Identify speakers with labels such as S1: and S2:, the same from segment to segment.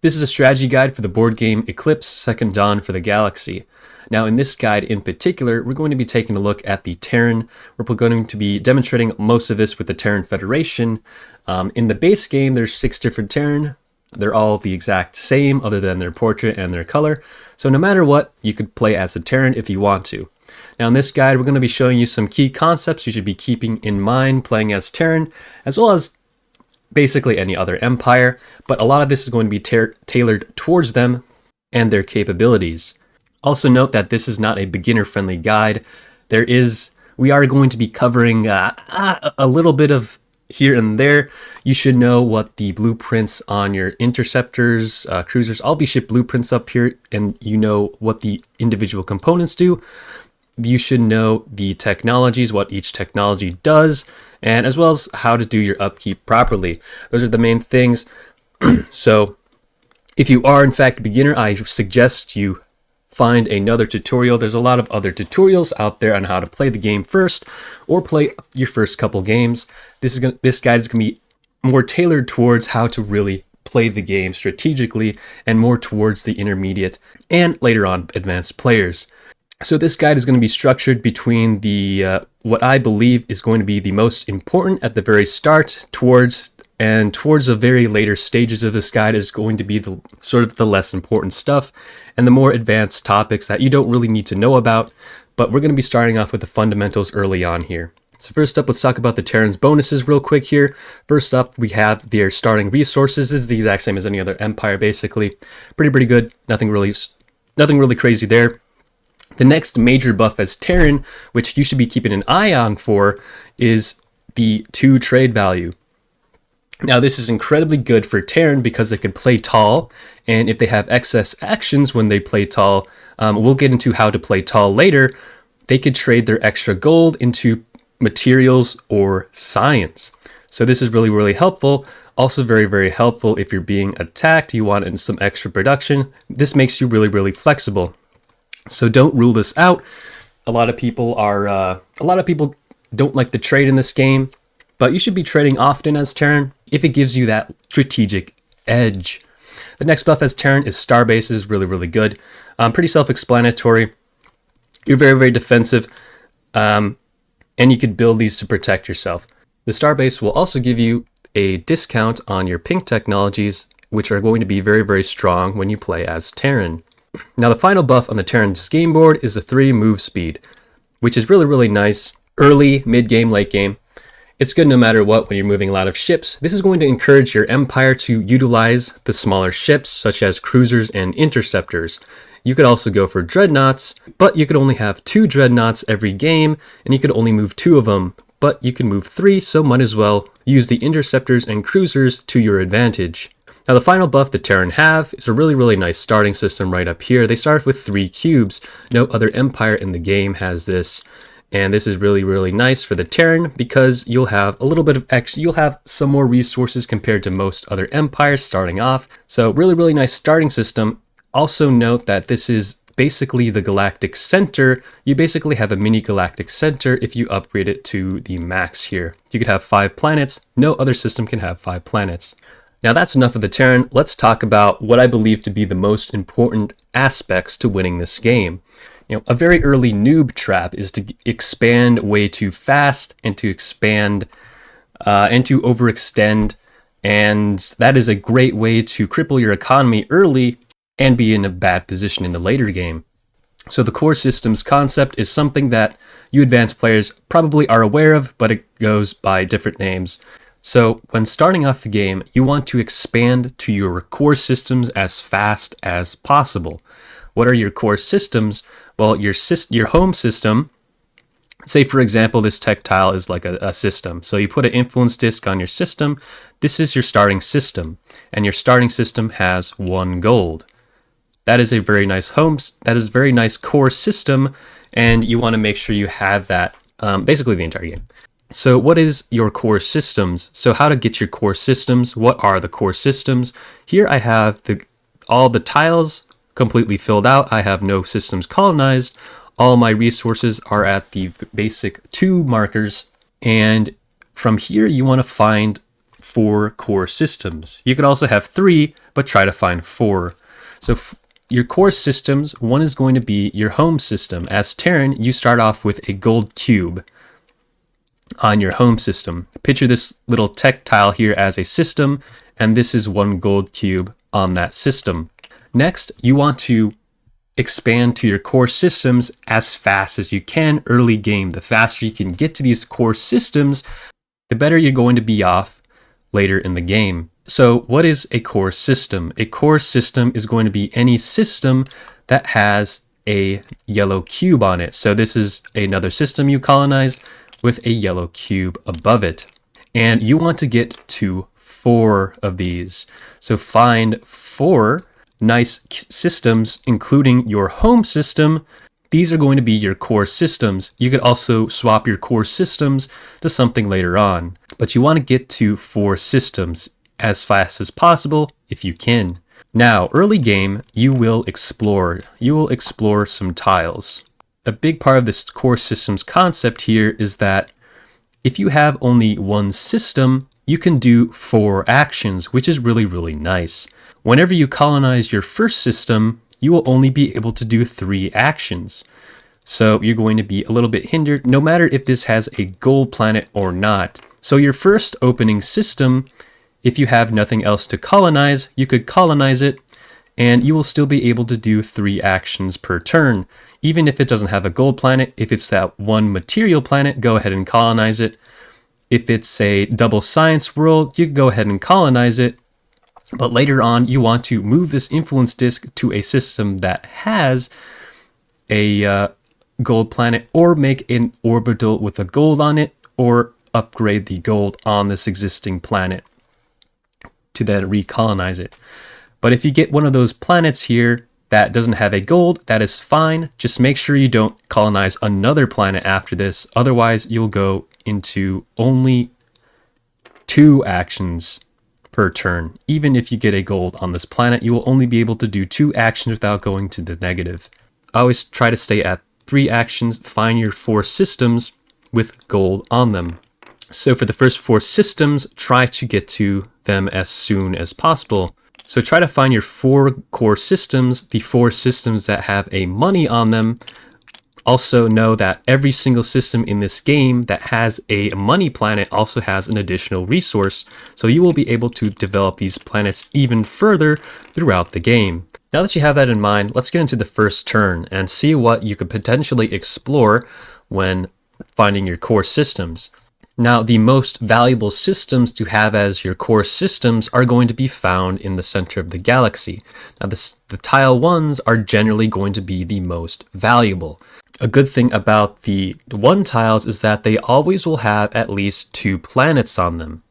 S1: This is a strategy guide for the board game Eclipse Second Dawn for the Galaxy. Now in this guide in particular, we're going to be taking a look at the Terran. We're going to be demonstrating most of this with the Terran Federation. In the base game, there's 6 different Terran. They're all the exact same other than their portrait and their color. So no matter what, you could play as a Terran if you want to. Now in this guide, we're going to be showing you some key concepts you should be keeping in mind playing as Terran, as well as basically any other empire, but a lot of this is going to be tailored towards them and their capabilities. Also note that this is not a beginner-friendly guide. We are going to be covering a little bit of here and there. You should know what the blueprints on your interceptors, cruisers, all these ship blueprints up here, and you know what the individual components do. You should know the technologies, what each technology does, and as well as how to do your upkeep properly. Those are the main things. So if you are in fact a beginner, I suggest you find another tutorial. There's a lot of other tutorials out there on how to play the game first or play your first couple games. This guide is going to be more tailored towards how to really play the game strategically and more towards the intermediate and later on advanced players. So this guide is going to be structured between the what I believe is going to be the most important at the very start towards the very later stages of this guide is going to be the sort of the less important stuff and the more advanced topics that you don't really need to know about, but we're going to be starting off with the fundamentals early on here. So first up, let's talk about the Terran's bonuses real quick here. First up, we have their starting resources. This is the exact same as any other empire, basically. Pretty good. Nothing really crazy there. The next major buff as Terran, which you should be keeping an eye on for, is the 2 trade value. Now this is incredibly good for Terran because they can play tall, and if they have excess actions when they play tall, we'll get into how to play tall later, they could trade their extra gold into materials or science. So this is really helpful. Also very helpful if you're being attacked, you want some extra production. This makes you really flexible. So don't rule this out. A lot of people don't like to trade in this game, but you should be trading often as Terran if it gives you that strategic edge. The next buff as Terran is Star Bases, really good. Pretty self-explanatory. You're very defensive, and you could build these to protect yourself. The Star Base will also give you a discount on your pink technologies, which are going to be very strong when you play as Terran. Now the final buff on the Terran's game board is the 3 move speed, which is really nice early, mid-game, late game. It's good no matter what when you're moving a lot of ships. This is going to encourage your empire to utilize the smaller ships such as cruisers and interceptors. You could also go for dreadnoughts, but you could only have 2 dreadnoughts every game and you could only move 2 of them, but you can move 3, so might as well use the interceptors and cruisers to your advantage. Now the final buff the Terran have is a really nice starting system right up here. They start with 3 cubes. No other empire in the game has this. And this is really nice for the Terran because you'll have a little bit of you'll have some more resources compared to most other empires starting off. So really nice starting system. Also note that this is basically the galactic center. You basically have a mini galactic center if you upgrade it to the max here. You could have 5 planets. No other system can have 5 planets. Now that's enough of the Terran. Let's talk about what I believe to be the most important aspects to winning this game. A very early noob trap is to expand way too fast and to expand and to overextend, and that is a great way to cripple your economy early and be in a bad position in the later game. So the core systems concept is something that you advanced players probably are aware of, but it goes by different names. So when starting off the game, you want to expand to your core systems as fast as possible. What are your core systems? Well, your home system, say for example, this tech tile is like a system. So you put an influence disk on your system. This is your starting system, and your starting system has 1 gold. That is a very nice very nice core system, and you want to make sure you have that basically the entire game. So what is your core systems? So how to get your core systems? What are the core systems? Here I have all the tiles completely filled out. I have no systems colonized. All my resources are at the basic 2 markers. And from here you want to find 4 core systems. You could also have 3, but try to find 4. So your core systems, one is going to be your home system. As Terran, you start off with a gold cube on your home system. Picture this little tech tile here as a system, and this is one gold cube on that system. Next, you want to expand to your core systems as fast as you can early game. The faster you can get to these core systems, the better you're going to be off later in the game. So what is a core system? A core system is going to be any system that has a yellow cube on it. So this is another system you colonized with a yellow cube above it. And you want to get to 4 of these. So find 4 nice systems, including your home system. These are going to be your core systems. You could also swap your core systems to something later on, but you want to get to 4 systems as fast as possible if you can. Now, early game, you will explore. You will explore some tiles. A big part of this core systems concept here is that if you have only one system, you can do 4 actions, which is really, really nice. Whenever you colonize your first system, you will only be able to do 3 actions. So you're going to be a little bit hindered, no matter if this has a gold planet or not. So your first opening system, if you have nothing else to colonize, you could colonize it, and you will still be able to do 3 actions per turn. Even if it doesn't have a gold planet, if it's that one material planet, go ahead and colonize it. If it's a double science world, you can go ahead and colonize it. But later on, you want to move this influence disk to a system that has a gold planet, or make an orbital with a gold on it, or upgrade the gold on this existing planet to then recolonize it. But if you get one of those planets here that doesn't have a gold, that is fine. Just make sure you don't colonize another planet after this. Otherwise, you'll go into only 2 actions per turn. Even if you get a gold on this planet, you will only be able to do 2 actions without going to the negative. Always try to stay at 3 actions. Find your 4 systems with gold on them. So for the first 4 systems, try to get to them as soon as possible. So try to find your 4 core systems, the 4 systems that have a money on them. Also know that every single system in this game that has a money planet also has an additional resource, so you will be able to develop these planets even further throughout the game. Now that you have that in mind, let's get into the first turn and see what you could potentially explore when finding your core systems. Now, the most valuable systems to have as your core systems are going to be found in the center of the galaxy. Now, the tile ones are generally going to be the most valuable. A good thing about the 1 tiles is that they always will have at least 2 planets on them.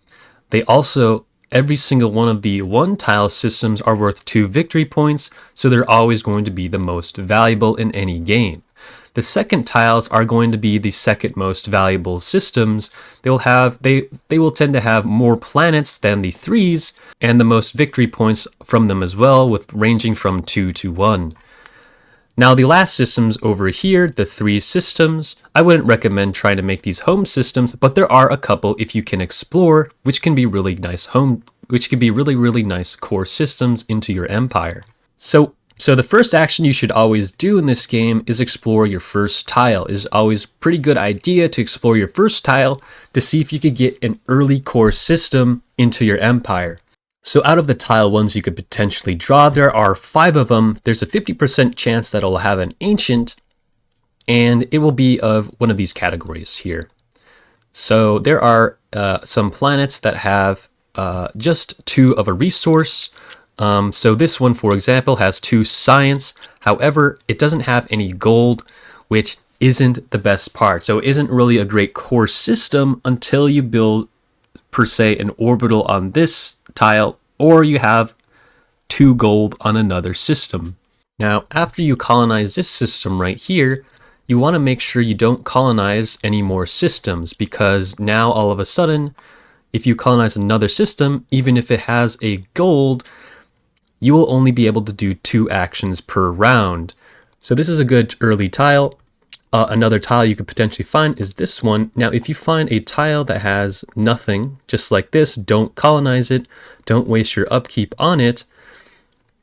S1: They also, every single one of the 1 tile systems are worth 2 victory points, so they're always going to be the most valuable in any game. The second tiles are going to be the second most valuable systems. They will tend to have more planets than the 3s, and the most victory points from them as well, with ranging from 2 to 1. Now the last systems over here, the 3 systems, I wouldn't recommend trying to make these home systems, but there are a couple if you can explore, which can be really nice really nice core systems into your empire. So the first action you should always do in this game is explore your first tile. It is always a pretty good idea to explore your first tile to see if you could get an early core system into your empire. So out of the tile ones you could potentially draw, there are 5 of them. There's a 50% chance that it'll have an ancient, and it will be of one of these categories here. So there are some planets that have just 2 of a resource. So this one, for example, has 2 science. However, it doesn't have any gold, which isn't the best part. So it isn't really a great core system until you build, per se, an orbital on this tile, or you have 2 gold on another system. Now, after you colonize this system right here, you want to make sure you don't colonize any more systems, because now all of a sudden, if you colonize another system, even if it has a gold, you will only be able to do 2 actions per round. So this is a good early tile. Another tile you could potentially find is this one. Now, if you find a tile that has nothing, just like this, don't colonize it. Don't waste your upkeep on it.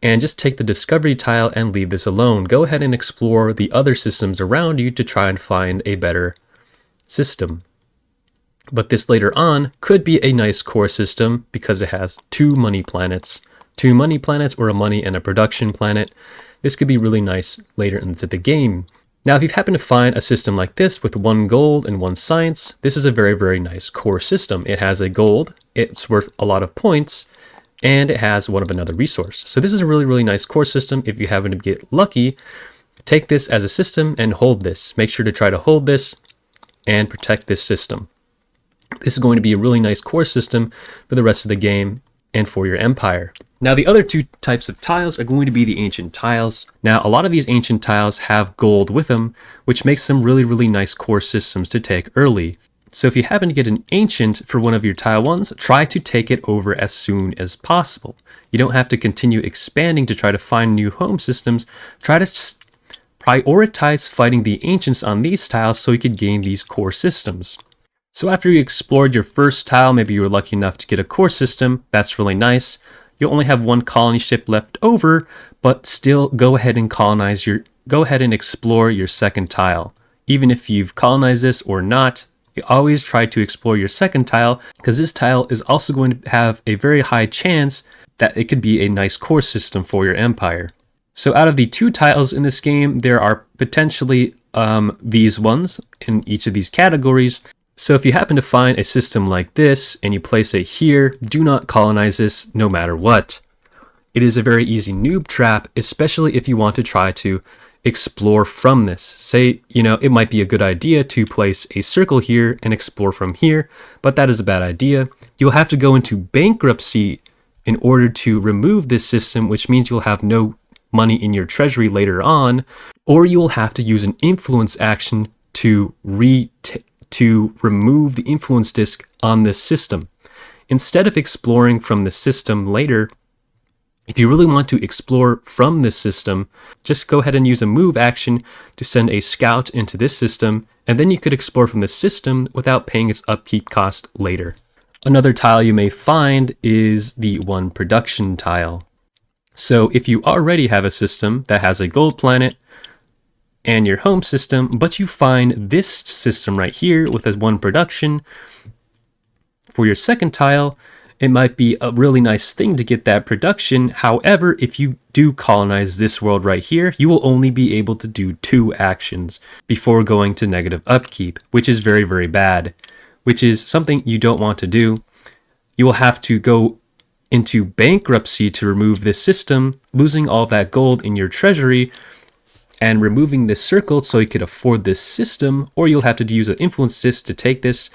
S1: and just take the discovery tile and leave this alone. Go ahead and explore the other systems around you to try and find a better system. But this later on could be a nice core system because it has two money planets or a money and a production planet. This could be really nice later into the game. Now, if you happen to find a system like this with 1 gold and 1 science, this is a very, very nice core system. It has a gold, it's worth a lot of points, and it has one of another resource. So this is a really, really nice core system. If you happen to get lucky, take this as a system and hold this. Make sure to try to hold this and protect this system. This is going to be a really nice core system for the rest of the game and for your empire. Now, the other two types of tiles are going to be the ancient tiles. Now, a lot of these ancient tiles have gold with them, which makes them really, really nice core systems to take early. So if you happen to get an ancient for one of your tile ones, try to take it over as soon as possible. You don't have to continue expanding to try to find new home systems. Try to prioritize fighting the ancients on these tiles so you could gain these core systems. So after you explored your first tile, maybe you were lucky enough to get a core system. That's really nice. You'll only have 1 colony ship left over, but still go ahead and explore your second tile. Even if you've colonized this or not, you always try to explore your second tile because this tile is also going to have a very high chance that it could be a nice core system for your empire. So out of the 2 tiles in this game, there are potentially these ones in each of these categories. So if you happen to find a system like this and you place it here, do not colonize this no matter what. It is a very easy noob trap, especially if you want to try to explore from this. Say, it might be a good idea to place a circle here and explore from here, but that is a bad idea. You'll have to go into bankruptcy in order to remove this system, which means you'll have no money in your treasury later on, or you will have to use an influence action to remove the influence disk on this system. Instead of exploring from the system later, if you really want to explore from this system, just go ahead and use a move action to send a scout into this system, and then you could explore from the system without paying its upkeep cost later. Another tile you may find is the 1 production tile. So if you already have a system that has a gold planet and your home system, but you find this system right here with a 1 production for your second tile, it might be a really nice thing to get that production. However, if you do colonize this world right here, you will only be able to do 2 actions before going to negative upkeep, which is very, very bad, which is something you don't want to do. You will have to go into bankruptcy to remove this system, losing all that gold in your treasury, and removing this circle so you could afford this system, or you'll have to use an influence disk to take this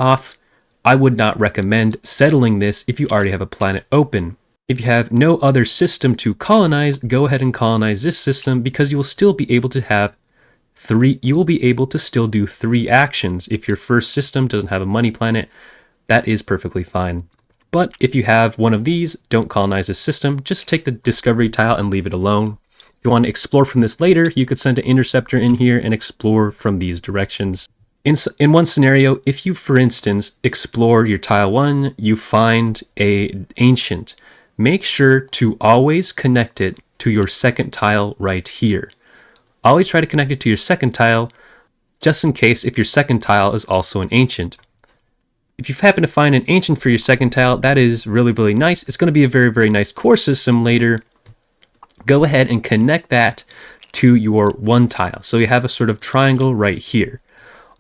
S1: off. I would not recommend settling this if you already have a planet open. If you have no other system to colonize, go ahead and colonize this system because you will still be able to have still do 3 actions. If your first system doesn't have a money planet, that is perfectly fine. But if you have one of these, don't colonize this system, just take the discovery tile and leave it alone. If you want to explore from this later, you could send an interceptor in here and explore from these directions. In one scenario, if you, for instance, explore your tile 1, you find an ancient, make sure to always connect it to your second tile right here. Always try to connect it to your second tile, just in case if your second tile is also an ancient. If you happen to find an ancient for your second tile, that is really, really nice. It's going to be a very, very nice core system later. Go ahead and connect that to your 1 tile. So you have a sort of triangle right here.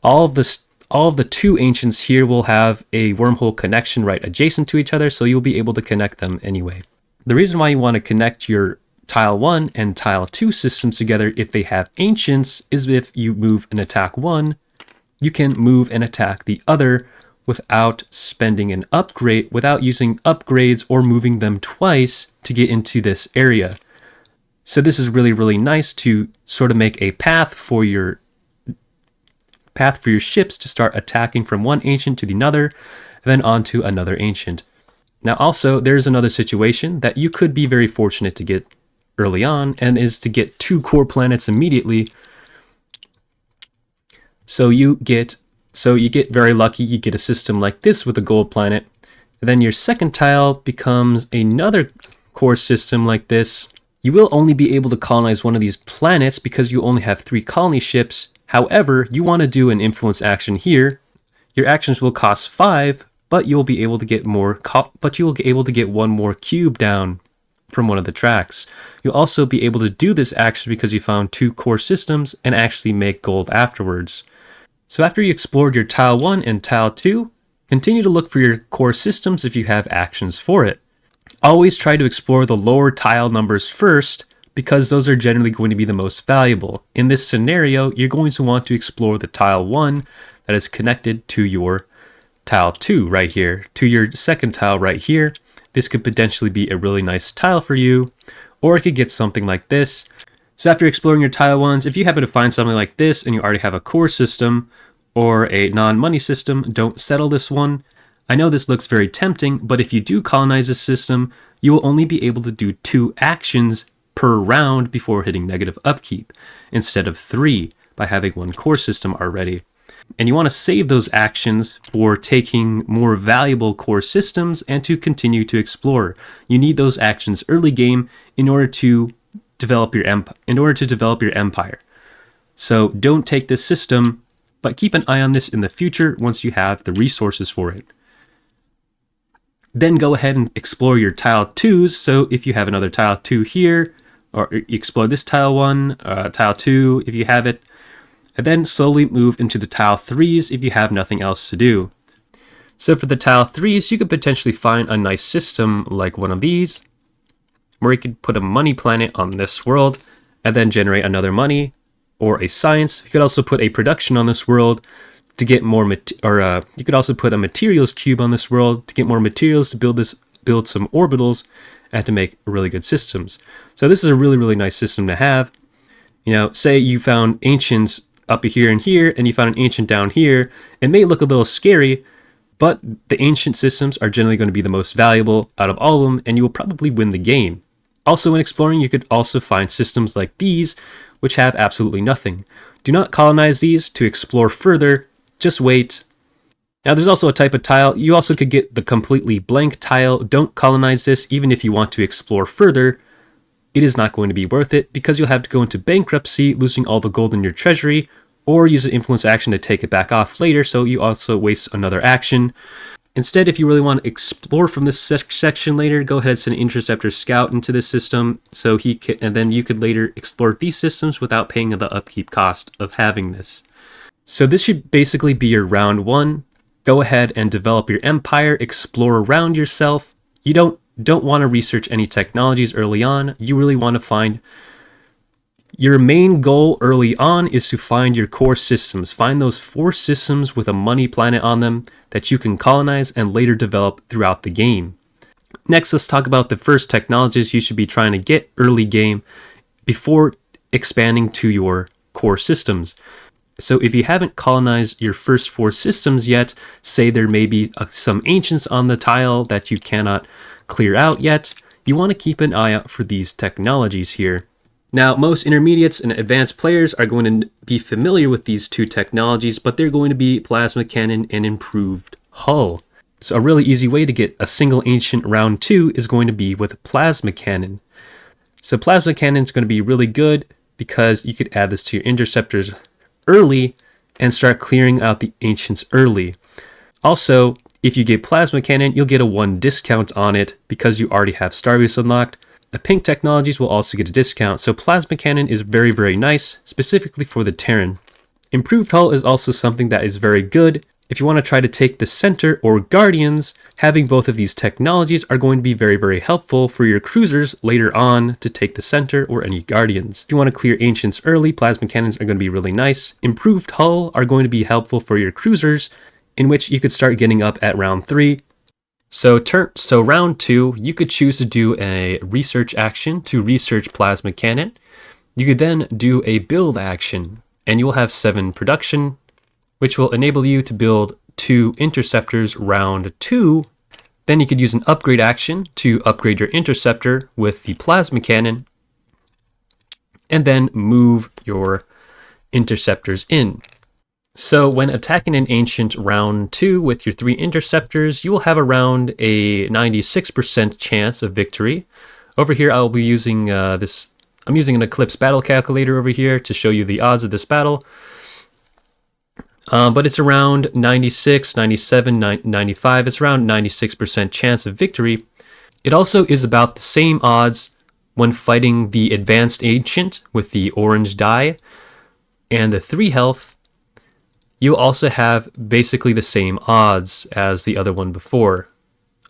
S1: All of the 2 ancients here will have a wormhole connection right adjacent to each other, so you'll be able to connect them anyway. The reason why you want to connect your tile 1 and tile 2 systems together if they have ancients is if you move and attack one, you can move and attack the other without spending an upgrade, without using upgrades or moving them twice to get into this area. So this is really, really nice to sort of make a path for your ships to start attacking from one ancient to the other, and then on to another ancient. Now also, there's another situation that you could be very fortunate to get early on, and is to get 2 core planets immediately. So you get very lucky, you get a system like this with a gold planet, and then your second tile becomes another core system like this. You will only be able to colonize one of these planets because you only have 3 colony ships. However, you want to do an influence action here. Your actions will cost 5, but you'll be able to get more. But you will be able to get 1 more cube down from one of the tracks. You'll also be able to do this action because you found 2 core systems and actually make gold afterwards. So after you explored your tile 1 and tile 2, continue to look for your core systems if you have actions for it. Always try to explore the lower tile numbers first because those are generally going to be the most valuable. In this scenario, you're going to want to explore the tile 1 that is connected to your tile 2 right here, to your second tile right here. This could potentially be a really nice tile for you, or it could get something like this. So after exploring your tile 1s, if you happen to find something like this and you already have a core system or a non-money system, don't settle this one. I know this looks very tempting, but if you do colonize this system, you will only be able to do 2 actions per round before hitting negative upkeep, instead of 3 by having 1 core system already. And you want to save those actions for taking more valuable core systems and to continue to explore. You need those actions early game in order to develop your empire. So don't take this system, but keep an eye on this in the future once you have the resources for it. Then go ahead and explore your tile 2s. So if you have another tile 2 here, or you explore this tile 1, tile 2 if you have it, and then slowly move into the tile 3s if you have nothing else to do. So for the tile 3s, you could potentially find a nice system like one of these, where you could put a money planet on this world and then generate another money, or a science. You could also put a production on this world to get more, you could also put a materials cube on this world to get more materials to build some orbitals and to make really good systems. So this is a really, really nice system to have. You know, say you found ancients up here and here, and you found an ancient down here. It may look a little scary, but the ancient systems are generally going to be the most valuable out of all of them, and you will probably win the game. Also, when exploring, you could also find systems like these, which have absolutely nothing. Do not colonize these to explore further, just wait. Now there's also a type of tile. You also could get the completely blank tile. Don't colonize this even if you want to explore further. It is not going to be worth it because you'll have to go into bankruptcy, losing all the gold in your treasury, or use an influence action to take it back off later, so you also waste another action. Instead, if you really want to explore from this section later, go ahead and send an Interceptor Scout into this system, so and then you could later explore these systems without paying the upkeep cost of having this. So this should basically be your round 1. Go ahead and develop your empire, explore around yourself. You don't want to research any technologies early on. You really want to find your main goal early on is to find your core systems. Find those 4 systems with a money planet on them that you can colonize and later develop throughout the game. Next, let's talk about the first technologies you should be trying to get early game before expanding to your core systems. So if you haven't colonized your first 4 systems yet, say there may be some ancients on the tile that you cannot clear out yet, you want to keep an eye out for these technologies here. Now, most intermediates and advanced players are going to be familiar with these 2 technologies, but they're going to be Plasma Cannon and Improved Hull. So a really easy way to get a single ancient round 2 is going to be with Plasma Cannon. So Plasma Cannon is going to be really good because you could add this to your interceptors early and start clearing out the ancients early. Also, if you get Plasma Cannon, you'll get a 1 discount on it because you already have Starbase unlocked. The pink technologies will also get a discount, so Plasma Cannon is very, very nice, specifically for the Terran. Improved Hull is also something that is very good. If you want to try to take the Center or Guardians, having both of these technologies are going to be very, very helpful for your cruisers later on to take the Center or any Guardians. If you want to clear Ancients early, Plasma Cannons are going to be really nice. Improved Hull are going to be helpful for your cruisers, in which you could start getting up at round 3. So round 2, you could choose to do a research action to research Plasma Cannon. You could then do a build action, and you will have 7 production, which will enable you to build 2 interceptors round 2. Then you could use an upgrade action to upgrade your interceptor with the Plasma Cannon, and then move your interceptors in. So when attacking an ancient round 2 with your 3 interceptors, you will have around a 96% chance of victory. Over here, I'll be using I'm using an Eclipse battle calculator over here to show you the odds of this battle. But it's around 96, 97, 95. It's around 96% chance of victory. It also is about the same odds when fighting the Advanced Ancient with the orange die and the 3 health. You also have basically the same odds as the other one before,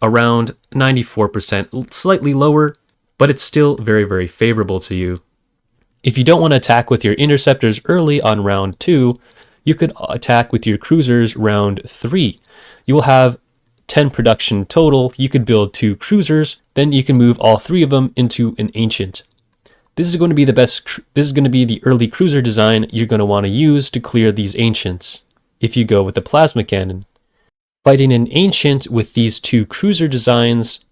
S1: around 94%, slightly lower, but it's still very, very favorable to you. If you don't want to attack with your interceptors early on round 2, you could attack with your cruisers round 3. You will have 10 production total. You could build 2 cruisers, then you can move all 3 of them into an ancient. This is going to be the early cruiser design you're going to want to use to clear these ancients if you go with the plasma cannon. Fighting an ancient with these 2 cruiser designs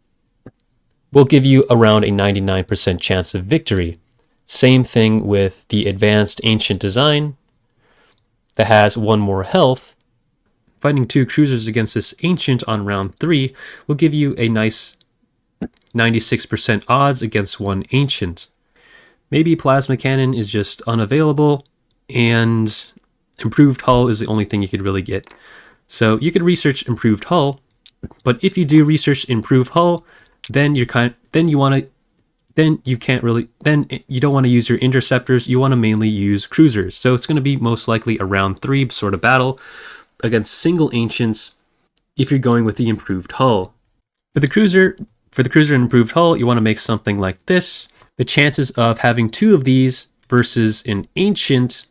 S1: will give you around a 99% chance of victory. Same thing with the advanced ancient design that has 1 more health. Fighting 2 cruisers against this ancient on round 3 will give you a nice 96% odds against 1 ancient. Maybe plasma cannon is just unavailable and improved hull is the only thing you could really get. So you could research improved hull, but if you do research improved hull, then you don't want to use your interceptors. You want to mainly use cruisers. So it's going to be most likely a round 3 sort of battle against single ancients if you're going with the improved hull. For the cruiser and improved hull, you want to make something like this. The chances of having 2 of these versus an ancient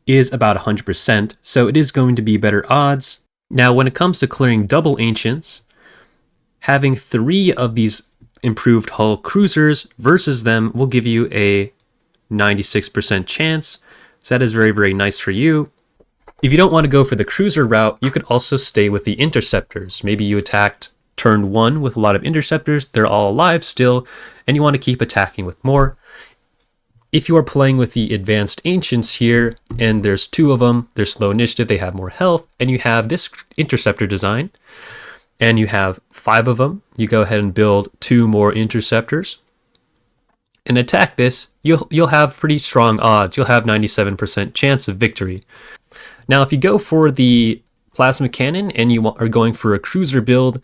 S1: is about 100%, so it is going to be better odds. Now, when it comes to clearing double ancients, having 3 of these improved hull cruisers versus them will give you a 96% chance, so that is very, very nice for you. If you don't want to go for the cruiser route, you could also stay with the interceptors. Maybe you attacked turn 1 with a lot of interceptors, they're all alive still, and you want to keep attacking with more. If you are playing with the advanced ancients here, and there's 2 of them, they're slow initiative, they have more health, and you have this interceptor design, and you have 5 of them, you go ahead and build 2 more interceptors, and attack this, you'll have pretty strong odds. You'll have 97% chance of victory. Now, if you go for the plasma cannon and you are going for a cruiser build,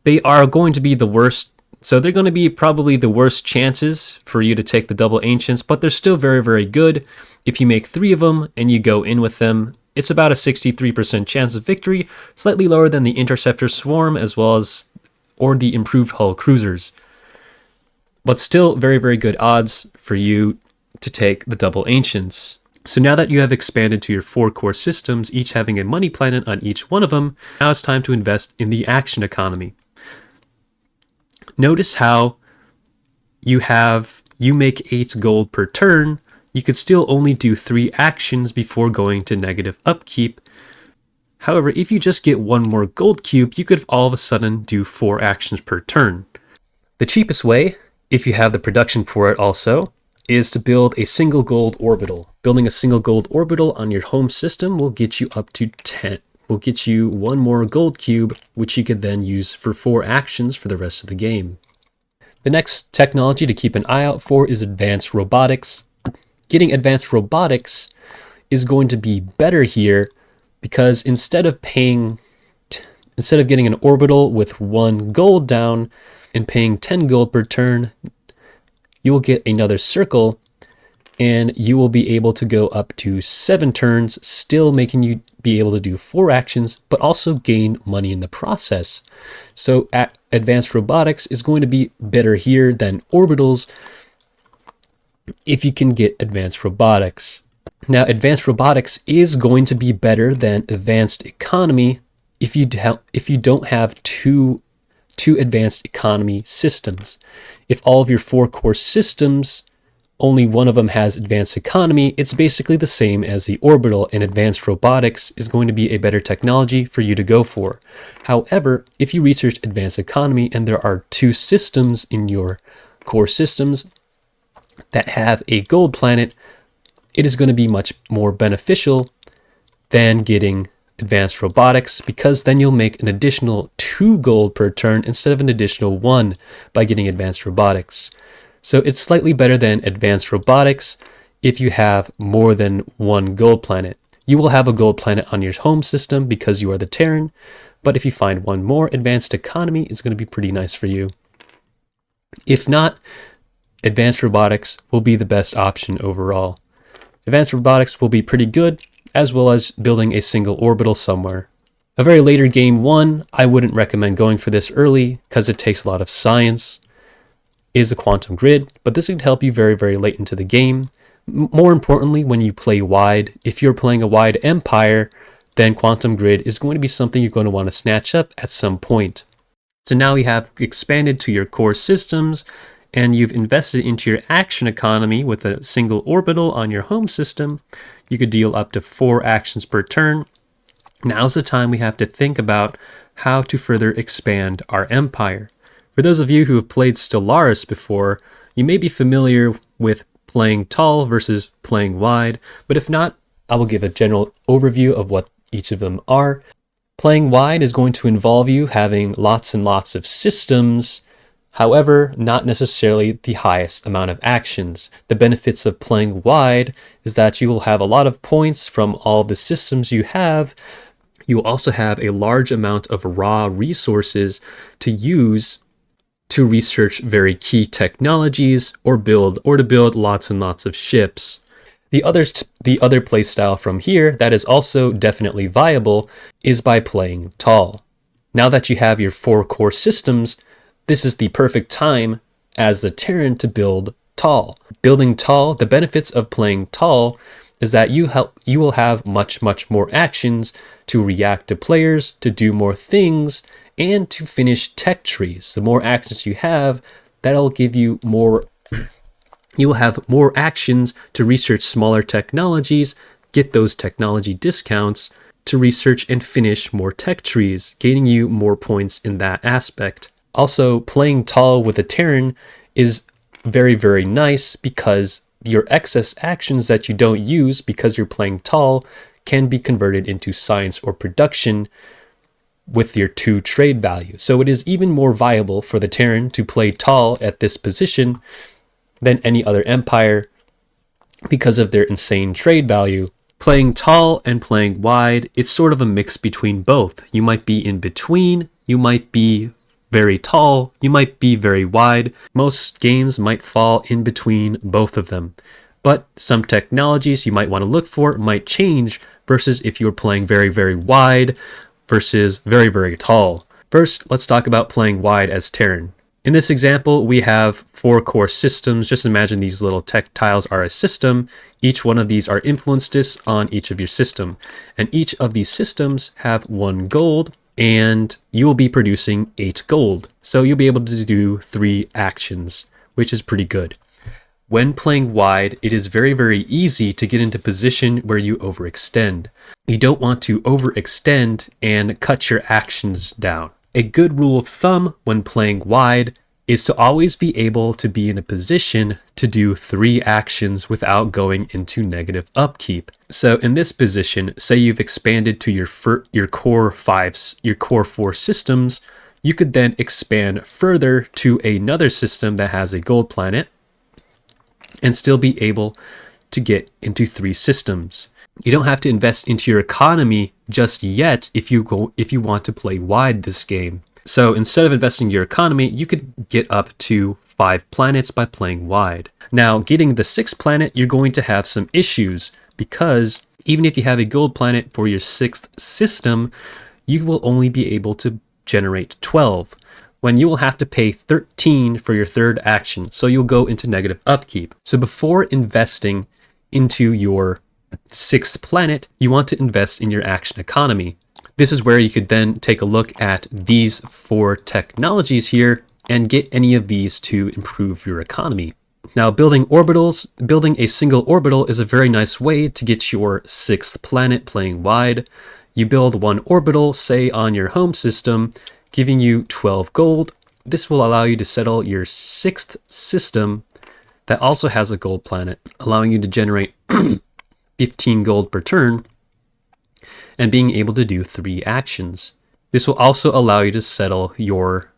S1: they are going to be the worst. So they're going to be probably the worst chances for you to take the double ancients, but they're still very, very good. If you make 3 of them and you go in with them, it's about a 63% chance of victory, slightly lower than the interceptor swarm or the improved hull cruisers. But still very, very good odds for you to take the double ancients. So now that you have expanded to your 4 core systems, each having a money planet on each one of them, now it's time to invest in the action economy. Notice how you make 8 gold per turn. You could still only do 3 actions before going to negative upkeep. However, if you just get 1 more gold cube, you could all of a sudden do 4 actions per turn. The cheapest way, if you have the production for it also, is to build a single gold orbital. Building a single gold orbital on your home system will get you up to 10. Will get you 1 more gold cube, which you could then use for 4 actions for the rest of the game. The next technology to keep an eye out for is advanced robotics. Getting advanced robotics is going to be better here because instead of getting an orbital with 1 gold down and paying 10 gold per turn, you will get another circle and you will be able to go up to 7 turns, still making you be able to do 4 actions, but also gain money in the process. So advanced robotics is going to be better here than orbitals if you can get advanced robotics. Now, advanced robotics is going to be better than advanced economy if you don't have two advanced economy systems. If all of your 4 core systems, only one of them has advanced economy, it's basically the same as the orbital, and advanced robotics is going to be a better technology for you to go for. However, if you research advanced economy and there are 2 systems in your core systems that have a gold planet, it is going to be much more beneficial than getting advanced robotics, because then you'll make an additional 2 gold per turn instead of an additional 1 by getting advanced robotics. So it's slightly better than advanced robotics if you have more than 1 gold planet. You will have a gold planet on your home system because you are the Terran, but if you find one more, advanced economy is going to be pretty nice for you. If not, advanced robotics will be the best option overall. Advanced robotics will be pretty good, as well as building a single orbital somewhere. A very later game one, I wouldn't recommend going for this early because it takes a lot of science, is a quantum grid, but this could help you very, very late into the game. More importantly, when you play wide, if you're playing a wide empire, then quantum grid is going to be something you're going to want to snatch up at some point. So now you have expanded to your core systems, and you've invested into your action economy with a single orbital on your home system. You could deal up to 4 actions per turn. Now's the time we have to think about how to further expand our empire. For those of you who have played Stellaris before, you may be familiar with playing tall versus playing wide, but if not, I will give a general overview of what each of them are. Playing wide is going to involve you having lots and lots of systems, however, not necessarily the highest amount of actions. The benefits of playing wide is that you will have a lot of points from all the systems you have. You will also have a large amount of raw resources to use to research very key technologies or to build lots and lots of ships. The other playstyle from here that is also definitely viable is by playing tall. Now that you have your 4 core systems, this is the perfect time as the Terran to build tall. Building tall, the benefits of playing tall is that you will have much more actions to react to players, to do more things, and to finish tech trees. The more actions you have, that'll give you more. You will have more actions to research smaller technologies, get those technology discounts, to research and finish more tech trees, gaining you more points in that aspect. Also, playing tall with a Terran is very, very nice because your excess actions that you don't use because you're playing tall can be converted into science or production with your 2 trade value. So it is even more viable for the Terran to play tall at this position than any other empire because of their insane trade value. Playing tall and playing wide, it's sort of a mix between both. You might be in between, you might be very tall, you might be very wide. Most games might fall in between both of them. But some technologies you might want to look for might change versus if you're playing very, very wide versus very, very tall. First, let's talk about playing wide as Terran. In this example, we have 4 core systems. Just imagine these little tech tiles are a system. Each one of these are influences on each of your system. And each of these systems have 1 gold, and you will be producing 8 gold. So you'll be able to do 3 actions, which is pretty good. When playing wide, it is very, very easy to get into position where you overextend. You don't want to overextend and cut your actions down. A good rule of thumb when playing wide is to always be able to be in a position to do 3 actions without going into negative upkeep. So in this position, say you've expanded to your core 4 systems, you could then expand further to another system that has a gold planet and still be able to get into 3 systems. You don't have to invest into your economy just yet if you want to play wide this game. So instead of investing your economy, you could get up to 5 planets by playing wide. Now, getting the 6th planet, you're going to have some issues because even if you have a gold planet for your 6th system, you will only be able to generate 12. When you will have to pay 13 for your 3rd action, so you'll go into negative upkeep. So before investing into your 6th planet, you want to invest in your action economy. This is where you could then take a look at these 4 technologies here and get any of these to improve your economy. Now, building a single orbital is a very nice way to get your 6th planet playing wide. You build 1 orbital, say on your home system, giving you 12 gold. This will allow you to settle your 6th system that also has a gold planet, allowing you to generate 15 gold per turn. and being able to do 3 actions. This will also allow you to settle your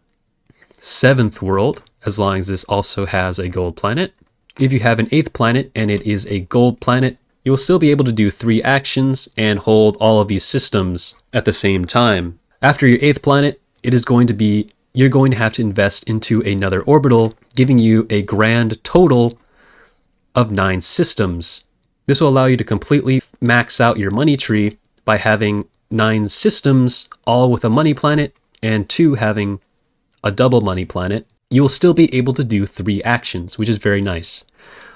S1: 7th world, as long as this also has a gold planet. If you have an 8th planet and it is a gold planet, you will still be able to do 3 actions and hold all of these systems at the same time. After your 8th planet, you're going to have to invest into another orbital, giving you a grand total of 9 systems. This will allow you to completely max out your money tree by having 9 systems, all with a money planet, and 2 having a double money planet. You will still be able to do 3 actions, which is very nice.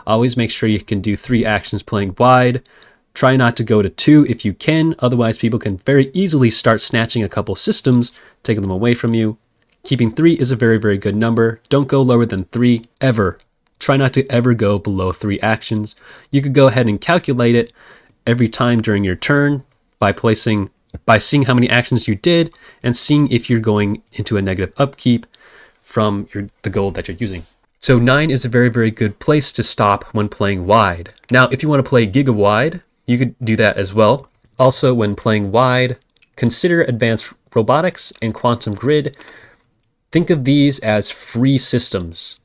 S1: Always make sure you can do 3 actions playing wide. Try not to go to 2 if you can, otherwise people can very easily start snatching a couple systems, taking them away from you. Keeping 3 is a very, very good number. Don't go lower than 3, ever. Try not to ever go below 3 actions. You could go ahead and calculate it every time during your turn by seeing how many actions you did and seeing if you're going into a negative upkeep from the gold that you're using. So 9 is a very, very good place to stop when playing wide. Now, if you want to play giga wide, you could do that as well. Also, when playing wide, consider advanced robotics and quantum grid. Think of these as free systems,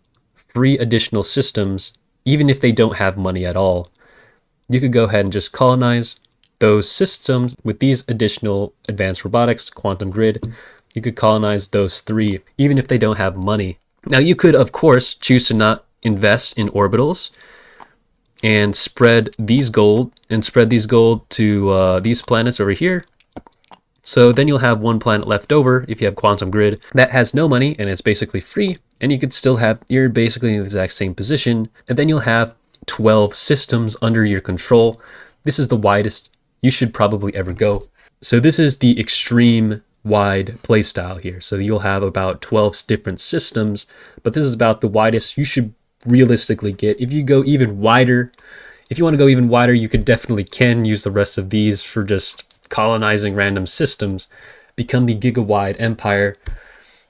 S1: free additional systems, even if they don't have money at all. You could go ahead and just colonize those systems with these additional advanced robotics, quantum grid. You could colonize those 3, even if they don't have money. Now, you could, of course, choose to not invest in orbitals and spread these gold to these planets over here. So then you'll have 1 planet left over if you have quantum grid that has no money and it's basically free, and you could still you're basically in the exact same position, and then you'll have 12 systems under your control. This is the widest you should probably ever go. So this is the extreme wide playstyle here. So you'll have about 12 different systems, but this is about the widest you should realistically get. If you go even wider, if you want to go even wider, you can use the rest of these for just colonizing random systems, become the giga-wide empire.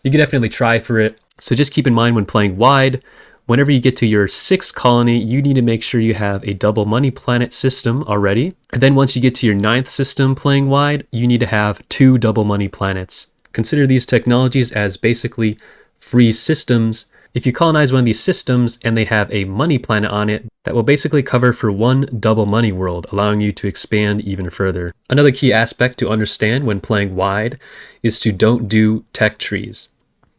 S1: You can definitely try for it. So just keep in mind when playing wide, whenever you get to your 6th colony, you need to make sure you have a double money planet system already. And then once you get to your 9th system playing wide, you need to have 2 double money planets. Consider these technologies as basically free systems. If you colonize one of these systems and they have a money planet on it, that will basically cover for 1 double money world, allowing you to expand even further. Another key aspect to understand when playing wide is to don't do tech trees.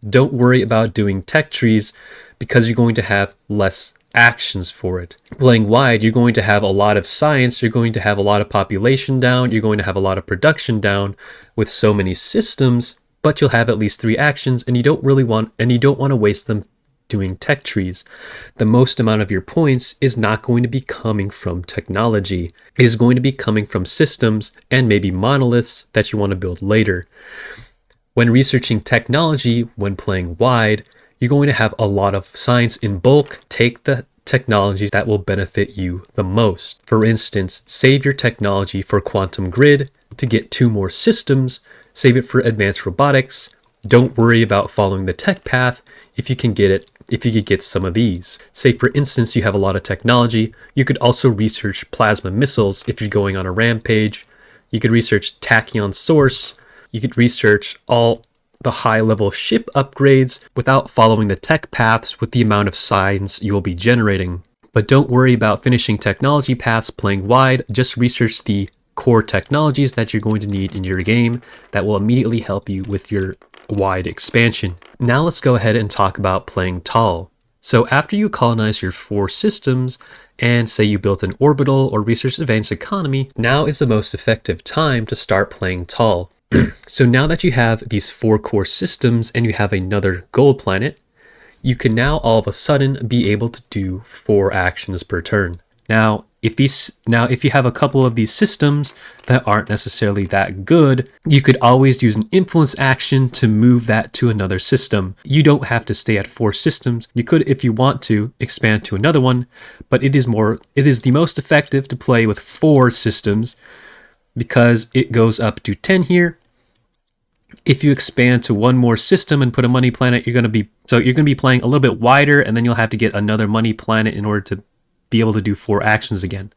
S1: Don't worry about doing tech trees because you're going to have less actions for it. Playing wide, you're going to have a lot of science, you're going to have a lot of population down, you're going to have a lot of production down with so many systems, but you'll have at least 3 actions and you don't want to waste them doing tech trees. The most amount of your points is not going to be coming from technology. It is going to be coming from systems and maybe monoliths that you want to build later. When researching technology, when playing wide, you're going to have a lot of science in bulk. Take the technologies that will benefit you the most. For instance, save your technology for quantum grid to get 2 more systems. Save it for advanced robotics. Don't worry about following the tech path if you can get it. If you could get some of these. Say for instance you have a lot of technology, you could also research plasma missiles if you're going on a rampage. You could research tachyon source. You could research all the high-level ship upgrades without following the tech paths with the amount of science you will be generating. But don't worry about finishing technology paths playing wide, just research the core technologies that you're going to need in your game that will immediately help you with your wide expansion. Now let's go ahead and talk about playing tall. So after you colonize your 4 systems and say you built an orbital or research advanced economy, now is the most effective time to start playing tall. So now that you have these 4 core systems and you have another gold planet, you can now all of a sudden be able to do 4 actions per turn. Now, if you have a couple of these systems that aren't necessarily that good, you could always use an influence action to move that to another system. You don't have to stay at 4 systems. You could, if you want to, expand to another one, but it is the most effective to play with 4 systems because it goes up to 10 here. If you expand to 1 more system and put a money planet, you're going to be playing a little bit wider, and then you'll have to get another money planet in order to be able to do 4 actions again.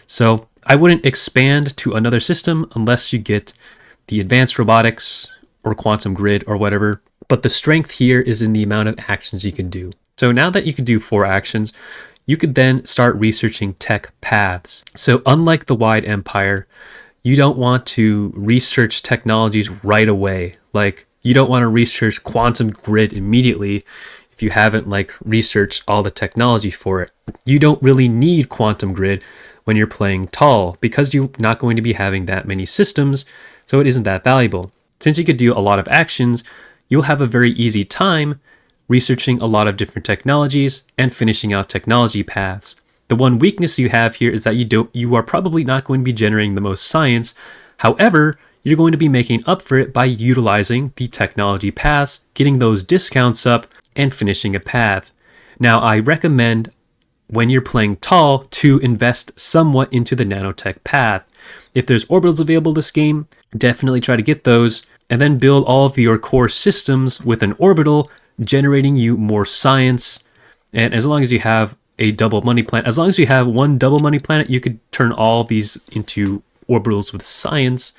S1: So I wouldn't expand to another system unless you get the advanced robotics or quantum grid or whatever. But the strength here is in the amount of actions you can do. So now that you can do 4 actions, you could then start researching tech paths. So unlike the wide empire, you don't want to research technologies right away. Like, you don't want to research quantum grid immediately if you haven't researched all the technology for it. You don't really need quantum grid when you're playing tall because you're not going to be having that many systems, so it isn't that valuable. Since you could do a lot of actions, you'll have a very easy time researching a lot of different technologies and finishing out technology paths. The one weakness you have here is that you are probably not going to be generating the most science. However, you're going to be making up for it by utilizing the technology paths, getting those discounts up, and finishing a path. Now, I recommend when you're playing tall to invest somewhat into the nanotech path. If there's orbitals available this game, definitely try to get those, and then build all of your core systems with an orbital, generating you more science. And as long as you have a double money planet, as long as you have one double money planet, you could turn all these into orbitals with science,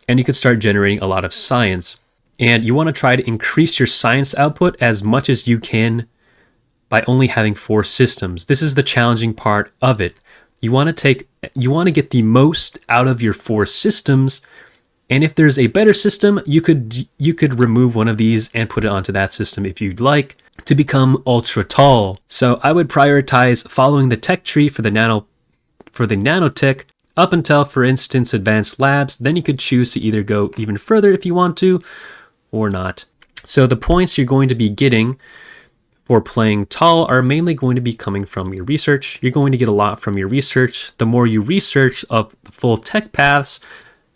S1: and you could start generating a lot of science. And you want to try to increase your science output as much as you can by only having 4 systems. This is the challenging part of it. You want to get the most out of your 4 systems, and if there's a better system, you could remove one of these and put it onto that system if you'd like to become ultra tall. So I would prioritize following the tech tree for the nanotech up until, for instance, advanced labs. Then you could choose to either go even further if you want to or not. So the points you're going to be getting for playing tall are mainly going to be coming from your research. You're going to get a lot from your research. The more you research of the full tech paths,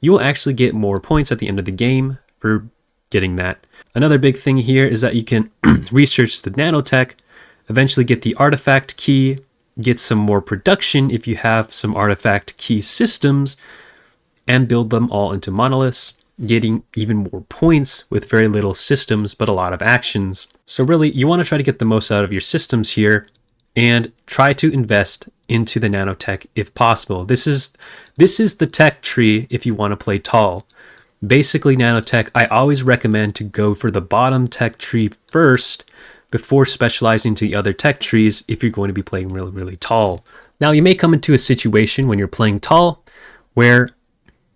S1: you will actually get more points at the end of the game for getting that. Another big thing here is that you can research the nanotech, eventually get the artifact key, get some more production if you have some artifact key systems, and build them all into monoliths, getting even more points with very little systems but a lot of actions. So really, you want to try to get the most out of your systems here and try to invest into the nanotech if possible. This is the tech tree if you want to play tall. Basically, nanotech, I always recommend to go for the bottom tech tree first before specializing to the other tech trees if you're going to be playing really, really tall. Now, you may come into a situation when you're playing tall where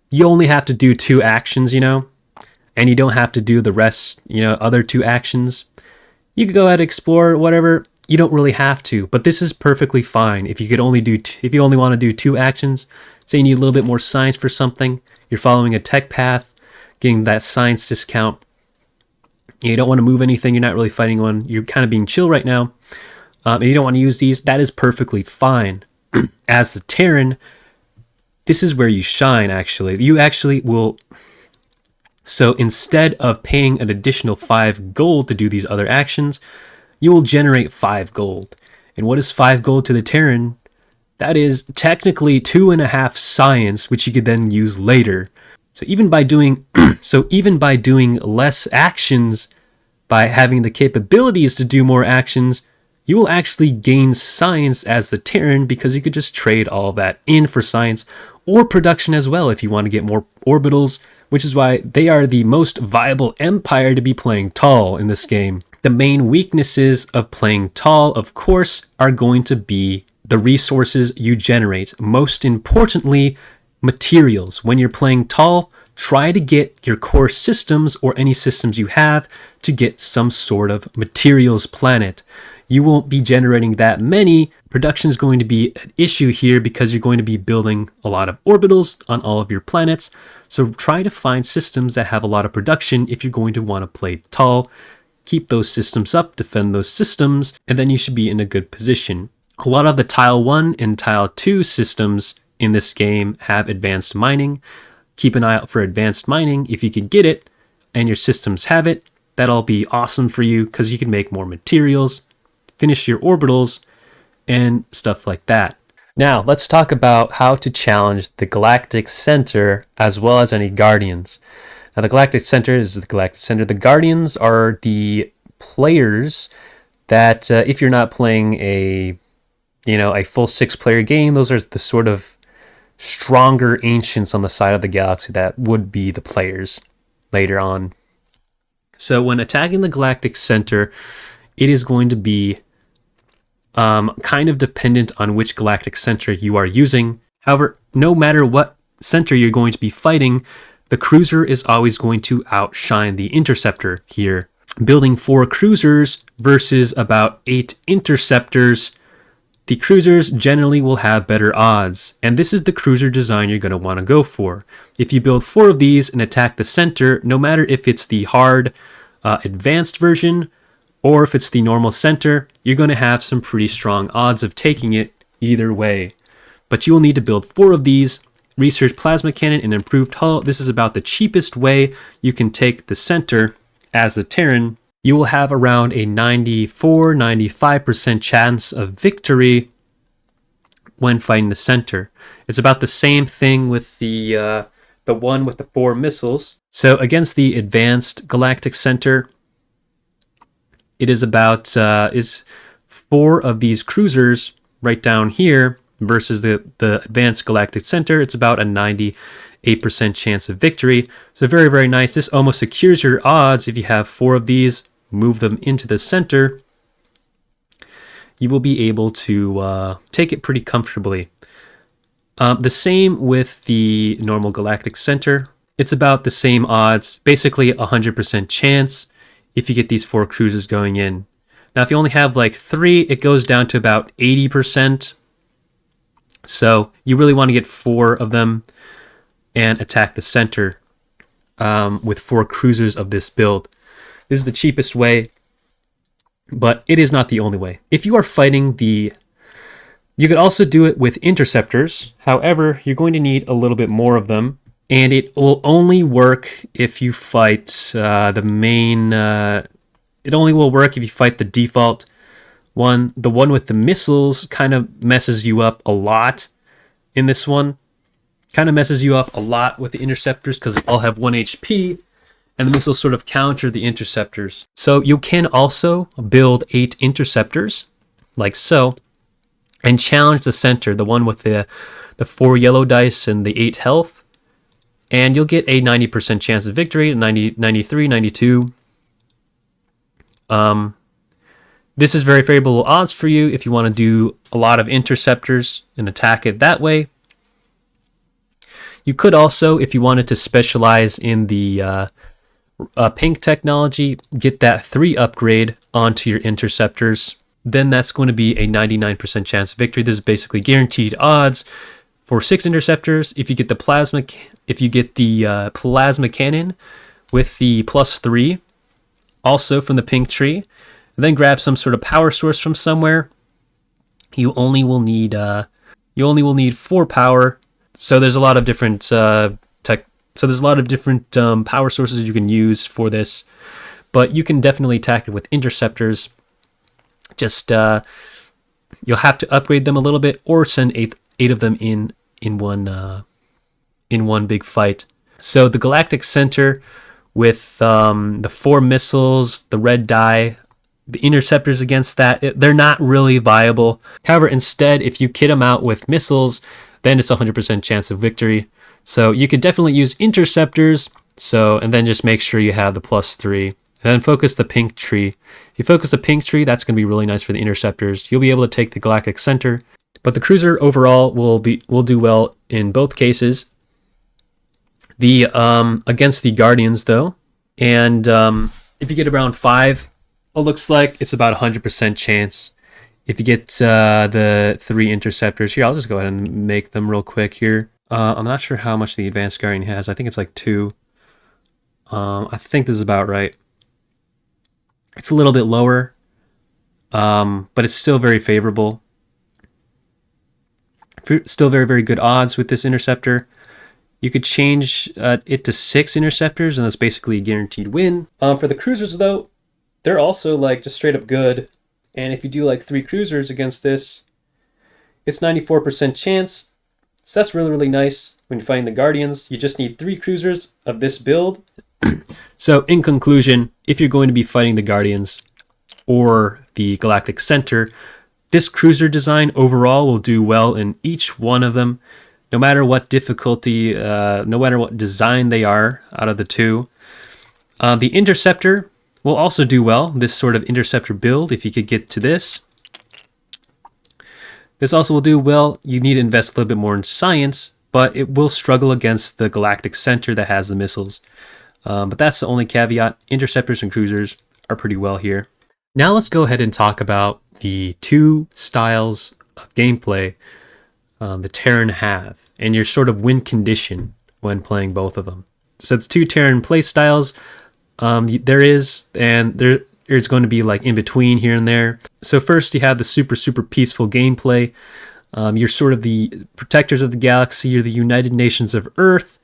S1: you only have to do 2 actions, and you don't have to do the rest, other 2 actions. You could go ahead and explore, whatever. You don't really have to, but this is perfectly fine. If you only want to do 2 actions, say you need a little bit more science for something, you're following a tech path, getting that science discount. You don't want to move anything, you're not really fighting one, you're kind of being chill right now, and you don't want to use these, that is perfectly fine. As the Terran, this is where you shine, actually. You actually will... So instead of paying an additional 5 gold to do these other actions, you will generate 5 gold. And what is 5 gold to the Terran? That is technically 2.5 science, which you could then use later. So even by doing less actions, by having the capabilities to do more actions, you will actually gain science as the Terran because you could just trade all of that in for science or production as well if you want to get more orbitals, which is why they are the most viable empire to be playing tall in this game. The main weaknesses of playing tall, of course, are going to be the resources you generate. Most importantly, materials. When you're playing tall, try to get your core systems or any systems you have to get some sort of materials planet. You won't be generating that many. Production is going to be an issue here because you're going to be building a lot of orbitals on all of your planets. So try to find systems that have a lot of production if you're going to want to play tall. Keep those systems up, defend those systems, and then you should be in a good position. A lot of the Tile 1 and Tile 2 systems in this game have advanced mining. Keep an eye out for advanced mining. If you can get it and your systems have it, that'll be awesome for you because you can make more materials, finish your orbitals, and stuff like that. Now, let's talk about how to challenge the Galactic Center as well as any Guardians. Now, the Galactic Center is the Galactic Center. The Guardians are the players that, if you're not playing a full 6-player game, those are the sort of stronger ancients on the side of the galaxy that would be the players later on. So when attacking the galactic center, it is going to be kind of dependent on which galactic center you are using. However, no matter what center you're going to be fighting, the cruiser is always going to outshine the interceptor here. Building 4 cruisers versus about 8 interceptors, the cruisers generally will have better odds, and this is the cruiser design you're going to want to go for. If you build 4 of these and attack the center, no matter if it's the hard advanced version or if it's the normal center, you're going to have some pretty strong odds of taking it either way. But you will need to build 4 of these, research plasma cannon and improved hull. This is about the cheapest way you can take the center as the Terran. You will have around a 94-95% chance of victory when fighting the center. It's about the same thing with the one with the 4 missiles. So against the advanced galactic center, it is about is 4 of these cruisers right down here versus the advanced galactic center. It's about a 98% chance of victory. So very, very nice. This almost secures your odds. If you have 4 of these, move them into the center, you will be able to take it pretty comfortably. The same with the normal galactic center. It's about the same odds, basically 100% chance if you get these 4 cruisers going in. Now, if you only have like 3, it goes down to about 80%. So you really want to get 4 of them and attack the center with 4 cruisers of this build. This is the cheapest way, but it is not the only way. If you are fighting you could also do it with interceptors. However, you're going to need a little bit more of them, and it will only work if you fight the main. It only will work if you fight the default one. The one with the missiles kind of messes you up a lot in this one. Kind of messes you up a lot with the interceptors because they all have 1 HP. And the missiles sort of counter the interceptors. So you can also build 8 interceptors, like so, and challenge the center, the one with the 4 yellow dice and the 8 health, and you'll get a 90% chance of victory, 90, 93, 92. This is very favorable odds for you if you want to do a lot of interceptors and attack it that way. You could also, if you wanted to specialize in the pink technology, get that 3 upgrade onto your interceptors. Then that's going to be a 99% chance of victory. This is basically guaranteed odds for 6 interceptors. If you get the plasma cannon with the +3, also from the pink tree, and then grab some sort of power source from somewhere, you only will need 4 power. So there's a lot of different power sources you can use for this, but you can definitely attack it with interceptors. Just you'll have to upgrade them a little bit, or send 8 of them in one big fight. So the galactic center with the 4 missiles, the red die, the interceptors against that, they're not really viable. However, instead, if you kit them out with missiles, then it's 100% chance of victory. So you could definitely use interceptors. And then just make sure you have the +3. And then focus the pink tree. If you focus the pink tree, that's going to be really nice for the interceptors. You'll be able to take the galactic center. But the cruiser overall will do well in both cases. The against the Guardians though, and if you get around 5, it looks like it's about 100% chance. If you get the 3 interceptors here, I'll just go ahead and make them real quick here. I'm not sure how much the advanced Guardian has. I think it's like 2. I think this is about right. It's a little bit lower, but it's still very favorable. Still very, very good odds with this interceptor. You could change it to 6 interceptors, and that's basically a guaranteed win. For the cruisers, though, they're also like just straight up good. And if you do like 3 cruisers against this, it's 94% chance. So that's really, really nice when you're fighting the Guardians. You just need 3 cruisers of this build. So in conclusion, if you're going to be fighting the Guardians or the Galactic Center, this cruiser design overall will do well in each one of them. no matter what difficulty, no matter what design they are out of the two. The Interceptor will also do well, this sort of Interceptor build, if you could get to this. This also will do well. You need to invest a little bit more in science, but it will struggle against the Galactic Center that has the missiles. But that's the only caveat. Interceptors and cruisers are pretty well here. Now let's go ahead and talk about the two styles of gameplay the Terran have, and your sort of win condition when playing both of them. So it's two Terran Playstyles. There's going to be like in between here and there. So first you have the super peaceful gameplay. You're sort of the protectors of the galaxy. You're the United Nations of Earth.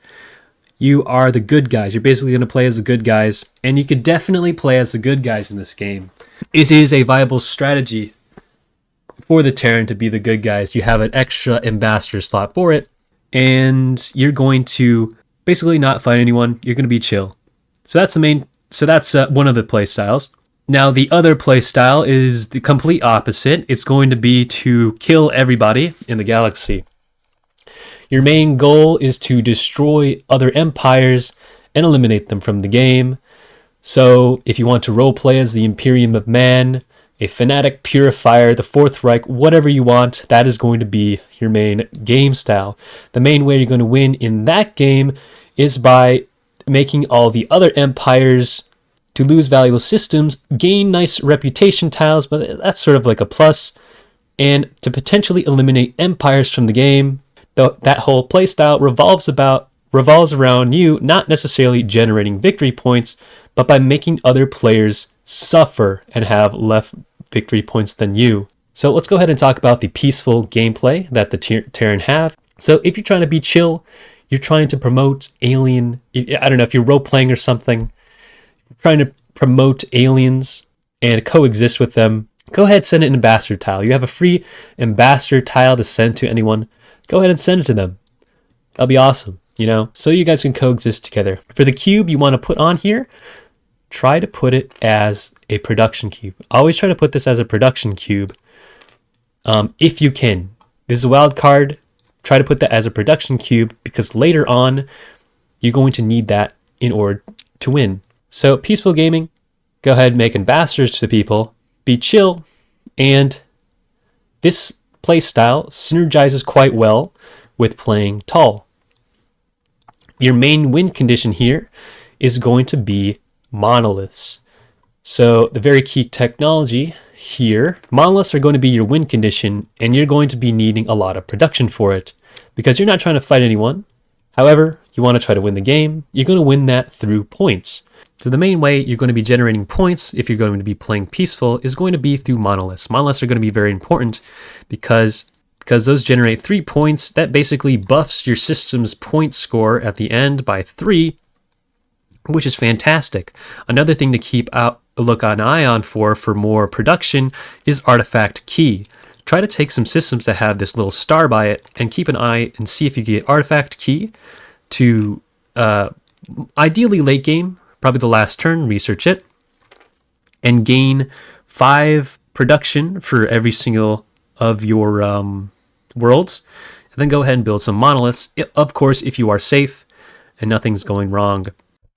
S1: You are the good guys. You're basically going to play as the good guys, and you could definitely play as the good guys in this game. It is a viable strategy for the Terran to be the good guys. You have an extra ambassador slot for it, and you're going to basically not fight anyone. You're going to be chill. So that's one of the play styles. Now the other play style is the complete opposite. It's going to be to kill everybody in the galaxy. Your main goal is to destroy other empires and eliminate them from the game. So if you want to roleplay as the Imperium of Man, a fanatic purifier, the Fourth Reich, whatever you want, that is going to be your main game style. The main way you're going to win in that game is by making all the other empires to lose valuable systems, gain nice reputation tiles, but that's sort of like a plus, and to potentially eliminate empires from the game. That whole playstyle revolves around you not necessarily generating victory points, but by making other players suffer and have less victory points than you. So let's go ahead and talk about the peaceful gameplay that the Terran have. So if you're trying to be chill, you're trying to promote alien, I don't know if you're role-playing or something, trying to promote aliens and coexist with them, go ahead and send an ambassador tile. You have a free ambassador tile to send to anyone. Go ahead and send it to them. That'll be awesome, so you guys can coexist together. For the cube you want to put on here, try to put it as a production cube. Always try to put this as a production cube if you can. This is a wild card. Try to put that as a production cube because later on you're going to need that in order to win. So peaceful gaming, go ahead and make ambassadors to people, be chill, and this play style synergizes quite well with playing tall. Your main win condition here is going to be monoliths. So the very key technology here, monoliths are going to be your win condition, and you're going to be needing a lot of production for it because you're not trying to fight anyone. However, you want to try to win the game. You're going to win that through points. So the main way you're going to be generating points if you're going to be playing peaceful is going to be through monoliths. Monoliths are going to be very important because those generate 3 points. That basically buffs your system's point score at the end by 3, which is fantastic. Another thing to keep an eye on for more production is artifact key. Try to take some systems that have this little star by it and keep an eye and see if you get artifact key to ideally late game, probably the last turn, research it, and gain 5 production for every single of your worlds, and then go ahead and build some monoliths, of course, if you are safe and nothing's going wrong.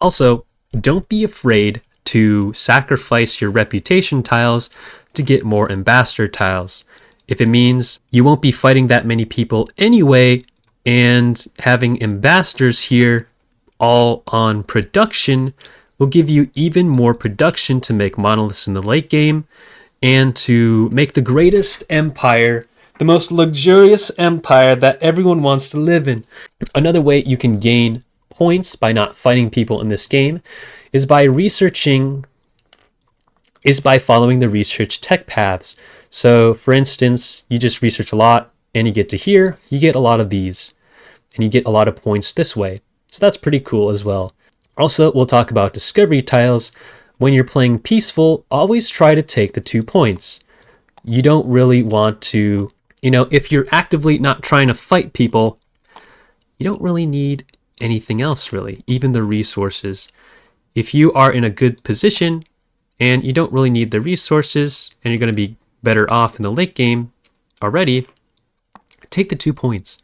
S1: Also, don't be afraid to sacrifice your reputation tiles to get more ambassador tiles. If it means you won't be fighting that many people anyway, and having ambassadors here all on production will give you even more production to make monoliths in the late game and to make the greatest empire, the most luxurious empire that everyone wants to live in. Another way you can gain points by not fighting people in this game is by following the research tech paths. So for instance, you just research a lot and you get to here, you get a lot of these and you get a lot of points this way. So that's pretty cool as well. Also, we'll talk about discovery tiles. When you're playing peaceful, always try to take the 2 points. You don't really want to, if you're actively not trying to fight people, you don't really need anything else really, even the resources. If you are in a good position and you don't really need the resources and you're going to be better off in the late game already, take the 2 points.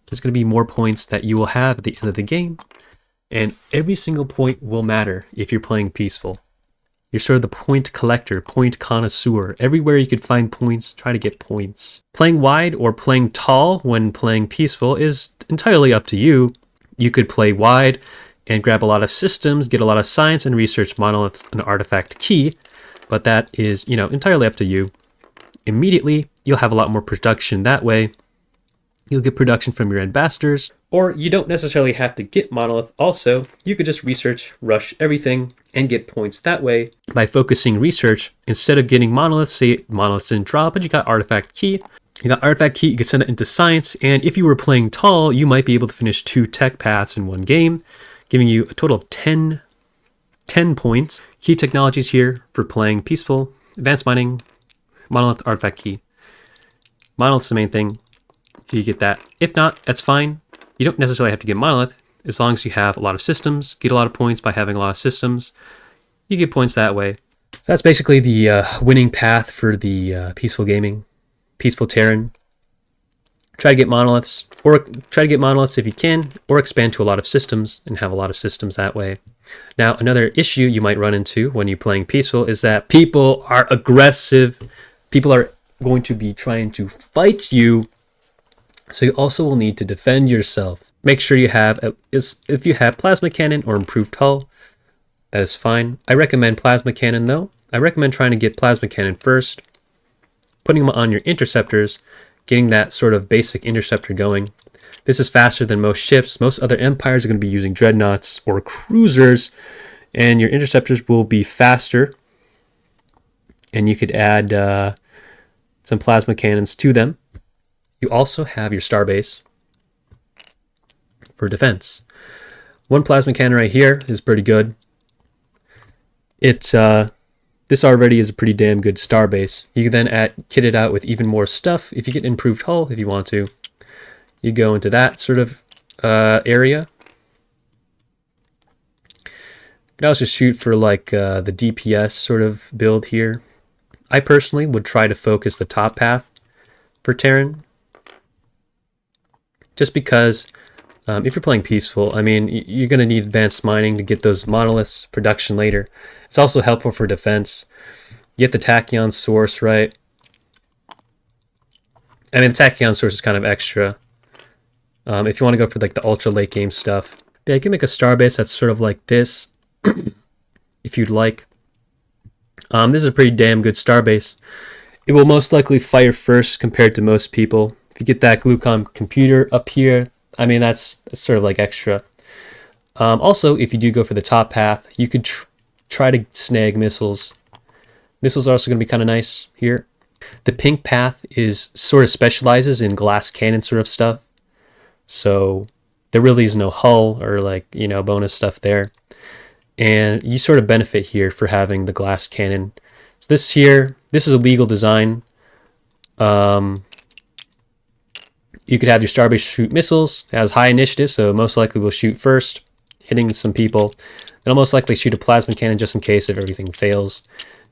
S1: there's going to be more points that you will have at the end of the game. And every single point will matter if you're playing peaceful. You're sort of the point collector, point connoisseur. Everywhere you could find points, try to get points. Playing wide or playing tall when playing peaceful is entirely up to you. You could play wide and grab a lot of systems, get a lot of science and research monoliths and artifact key, but that is, entirely up to you. Immediately, you'll have a lot more production that way. You'll get production from your ambassadors, or you don't necessarily have to get monolith also. You could just research, rush everything, and get points that way by focusing research instead of getting monoliths. Say monoliths didn't drop, but you got artifact key. You got artifact key, you could send it into science, and if you were playing tall, you might be able to finish 2 tech paths in one game, giving you a total of 10 points. Key technologies here for playing peaceful, advanced mining, monolith, artifact key. Monolith's the main thing. You get that. If not, that's fine. You don't necessarily have to get monolith as long as you have a lot of systems. Get a lot of points by having a lot of systems. You get points that way. So that's basically the winning path for the peaceful gaming, peaceful Terran. Try to get monoliths, or try to get monoliths if you can, or expand to a lot of systems and have a lot of systems that way. Now, another issue you might run into when you're playing peaceful is that people are aggressive. People are going to be trying to fight you. So you also will need to defend yourself. Make sure you have, if you have plasma cannon or improved hull, that is fine. I recommend plasma cannon though. I recommend trying to get plasma cannon first, putting them on your interceptors, getting that sort of basic interceptor going. This is faster than most ships. Most other empires are going to be using dreadnoughts or cruisers, and your interceptors will be faster. And you could add some plasma cannons to them. You also have your starbase for defense. One plasma cannon right here is pretty good. This already is a pretty damn good starbase. You can then kit it out with even more stuff. If you get improved hull, if you want to, you go into that sort of area. You can also shoot for like the DPS sort of build here. I personally would try to focus the top path for Terran. Just because if you're playing peaceful, I mean, you're going to need advanced mining to get those monoliths production later. It's also helpful for defense. You get the tachyon source, right? I mean, the tachyon source is kind of extra. If you want to go for like the ultra late game stuff. Yeah, you can make a starbase that's sort of like this, if you'd like. This is a pretty damn good starbase. It will most likely fire first compared to most people. If you get that glucon computer up here, I mean, that's sort of like extra. Also, if you do go for the top path, you could try to snag missiles. Missiles are also going to be kind of nice here. The pink path is sort of specializes in glass cannon sort of stuff. So there really is no hull or like, bonus stuff there. And you sort of benefit here for having the glass cannon. So this is a legal design. You could have your starbase shoot missiles. It has high initiative, so most likely will shoot first, hitting some people. It'll most likely shoot a plasma cannon just in case if everything fails.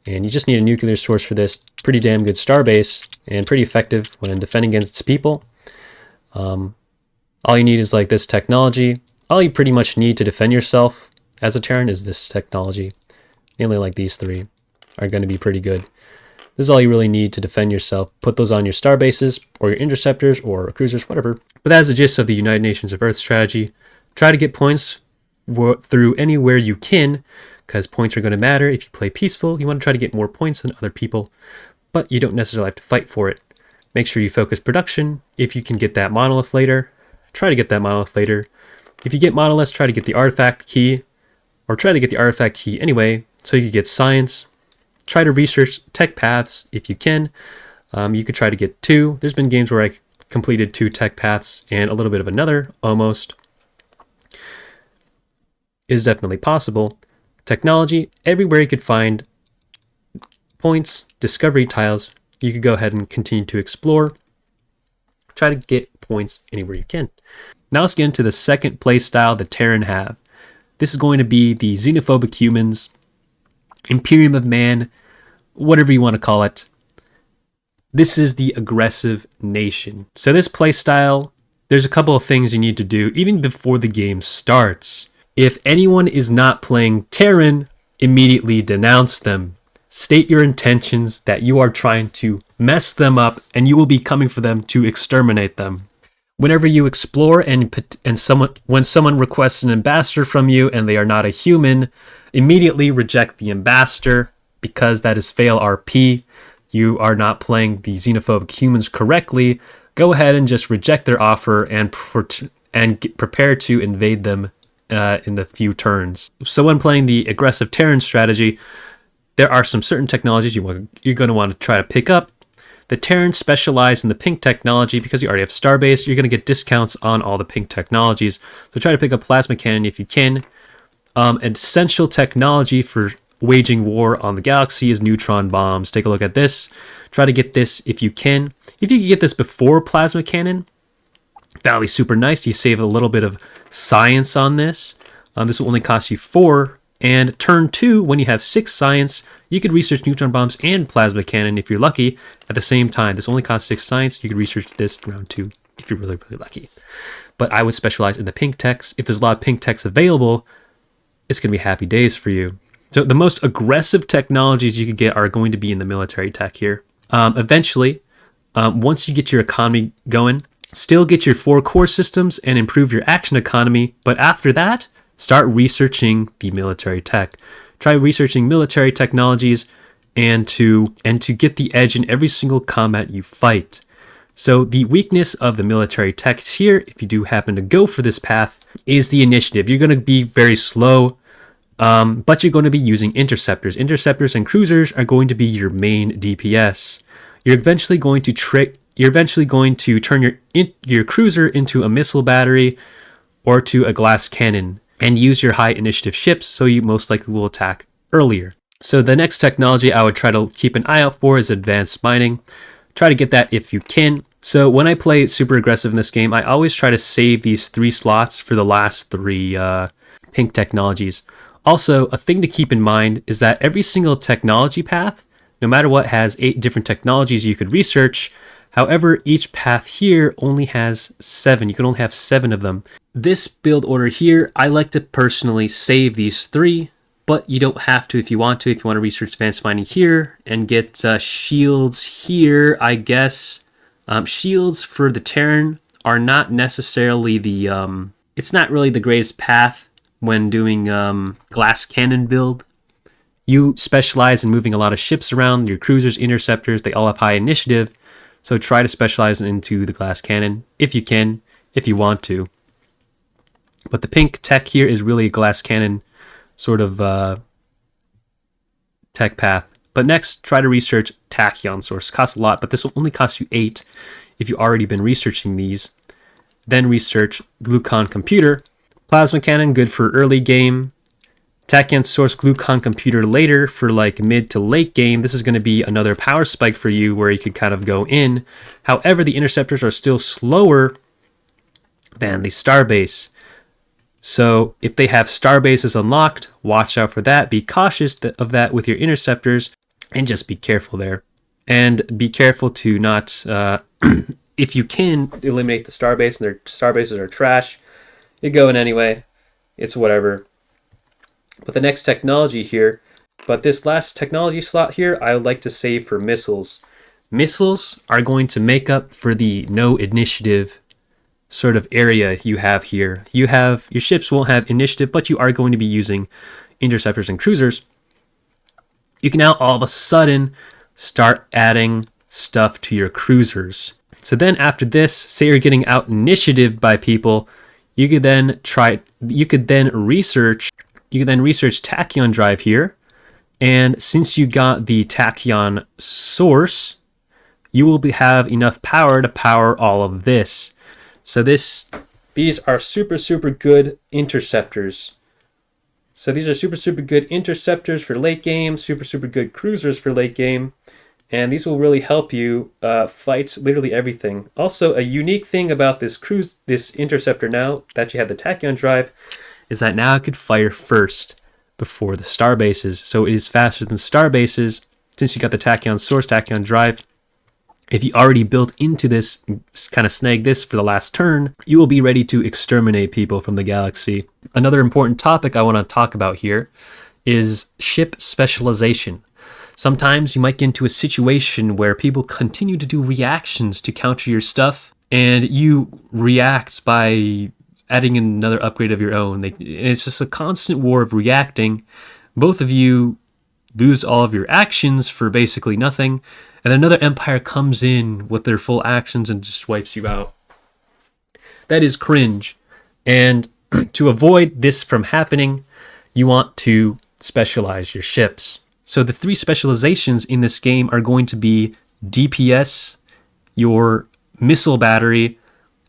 S1: And you just need a nuclear source for this. Pretty damn good starbase, and pretty effective when defending against people. All you need is like this technology. All you pretty much need to defend yourself as a Terran is this technology. Mainly like these three are going to be pretty good. This is all you really need to defend yourself. Put those on your star bases or your interceptors or cruisers, whatever. But that is the gist of the United Nations of Earth strategy. Try to get points through anywhere you can, because points are going to matter. If you play peaceful, you want to try to get more points than other people, but you don't necessarily have to fight for it. Make sure you focus production. If you can get that monolith later, try to get that monolith later. If you get monoliths, try to get the artifact key, or try to get the artifact key anyway, so you can get science. Try to research tech paths if you can. You could try to get 2. There's been games where I completed 2 tech paths and a little bit of another, almost. It is definitely possible. Technology, everywhere you could find points, discovery tiles, you could go ahead and continue to explore. Try to get points anywhere you can. Now let's get into the second playstyle the Terran have. This is going to be the xenophobic humans, Imperium of Man, whatever you want to call it. This is the aggressive nation. So this playstyle there's a couple of things you need to do even before the game starts. If anyone is not playing Terran, immediately denounce them. State your intentions that you are trying to mess them up and you will be coming for them to exterminate them. Whenever you explore when someone requests an ambassador from you and they are not a human, immediately reject the ambassador because that is fail RP. You are not playing the xenophobic humans correctly. Go ahead and just reject their offer and prepare to invade them in the few turns. So when playing the aggressive Terran strategy, there are some certain technologies you're going to want to try to pick up. The Terrans specialize in the pink technology because you already have Starbase. You're going to get discounts on all the pink technologies. So try to pick up Plasma Cannon if you can. Essential technology for waging war on the galaxy is neutron bombs. Take a look at this. Try to get this if you can. If you can get this before Plasma Cannon, that would be super nice. You save a little bit of science on this. This will only cost you 4. And turn 2, when you have 6 science, you could research neutron bombs and plasma cannon if you're lucky at the same time. This only costs 6 science. You could research this round 2 if you're really, really lucky. But I would specialize in the pink techs. If there's a lot of pink techs available, it's going to be happy days for you. So the most aggressive technologies you could get are going to be in the military tech here. Eventually, once you get your economy going, still get your 4 core systems and improve your action economy. But after that, start researching the military tech. Try researching military technologies and to get the edge in every single combat you fight. So the weakness of the military techs here, if you do happen to go for this path, is the initiative. You're going to be very slow, but you're going to be using interceptors. Interceptors and cruisers are going to be your main DPS. You're eventually going to turn your cruiser into a missile battery or to a glass cannon, and use your high initiative ships so you most likely will attack earlier. So the next technology I would try to keep an eye out for is advanced mining. Try to get that if you can. So when I play super aggressive in this game, I always try to save these 3 slots for the last 3 pink technologies. Also, a thing to keep in mind is that every single technology path, no matter what, has 8 different technologies you could research. However, each path here only has 7. You can only have 7 of them. This build order here, I like to personally save these 3, but you don't have to if you want to. If you want to research advanced mining here and get shields here, I guess. Shields for the Terran are not necessarily it's not really the greatest path when doing glass cannon build. You specialize in moving a lot of ships around, your cruisers, interceptors, they all have high initiative. So try to specialize into the glass cannon if you can, if you want to. But the pink tech here is really a glass cannon sort of tech path. But next, try to research tachyon source. Costs a lot, but this will only cost you 8 if you've already been researching these. Then research glucon computer. Plasma cannon, good for early game. Tachyon source, glucon computer later for like mid to late game. This is going to be another power spike for you where you could kind of go in. However, the interceptors are still slower than the starbase. So if they have starbases unlocked, watch out for that. Be cautious of that with your interceptors and just be careful there. And be careful to not, if you can, eliminate the starbase and their starbases are trash. You're going anyway. It's whatever. But the next technology here, but this last technology slot here, I would like to save for missiles. Missiles are going to make up for the no initiative sort of area you have here. Your ships won't have initiative, but you are going to be using interceptors and cruisers. You can now all of a sudden start adding stuff to your cruisers. So then after this, say you're getting out initiative by people, you could then research tachyon drive here. And since you got the tachyon source, you will have enough power to power all of this. So these are super, super good interceptors. So these are super, super good interceptors for late game, super, super good cruisers for late game. And these will really help you fight literally everything. Also, a unique thing about this interceptor now that you have the tachyon drive is that now it could fire first before the starbases. So it is faster than starbases. Since you got the tachyon source, tachyon drive, if you already built into this, kind of snag this for the last turn, you will be ready to exterminate people from the galaxy. Another important topic I want to talk about here is ship specialization. Sometimes you might get into a situation where people continue to do reactions to counter your stuff, and you react by adding in another upgrade of your own. It's just a constant war of reacting. Both of you lose all of your actions for basically nothing, and another empire comes in with their full actions and just wipes you out. That is cringe. And to avoid this from happening, you want to specialize your ships. So the 3 specializations in this game are going to be DPS, your missile battery,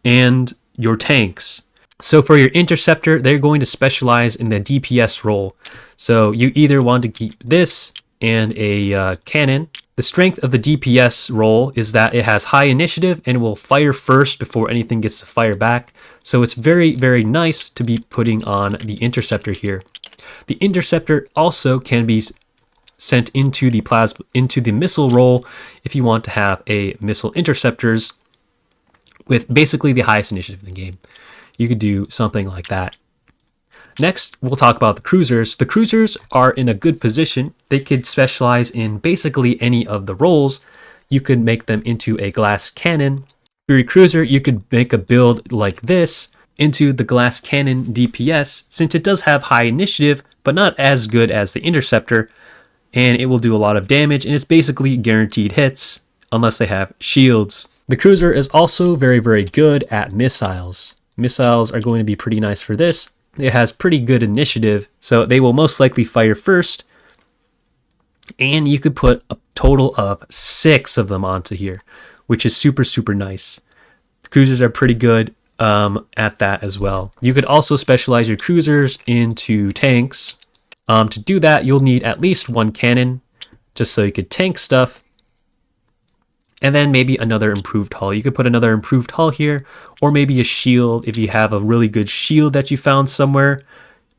S1: and your tanks. So for your interceptor, they're going to specialize in the DPS role. So you either want to keep this and a cannon. The strength of the DPS role is that it has high initiative and will fire first before anything gets to fire back. So it's very, very nice to be putting on the interceptor here. The interceptor also can be sent into the missile role if you want to have a missile interceptors with basically the highest initiative in the game. You could do something like that. Next, we'll talk about the cruisers. The cruisers are in a good position. They could specialize in basically any of the roles. You could make them into a glass cannon. For your cruiser, you could make a build like this into the glass cannon DPS, since it does have high initiative, but not as good as the interceptor, and it will do a lot of damage, and it's basically guaranteed hits unless they have shields. The cruiser is also very, very good at missiles. Missiles are going to be pretty nice for this. It has pretty good initiative, so they will most likely fire first, and you could put a total of 6 of them onto here, which is super, super nice. The cruisers are pretty good at that as well. You could also specialize your cruisers into tanks. To do that, you'll need at least 1 cannon, just so you could tank stuff. And then maybe another improved hull. You could put another improved hull here, or maybe a shield. If you have a really good shield that you found somewhere,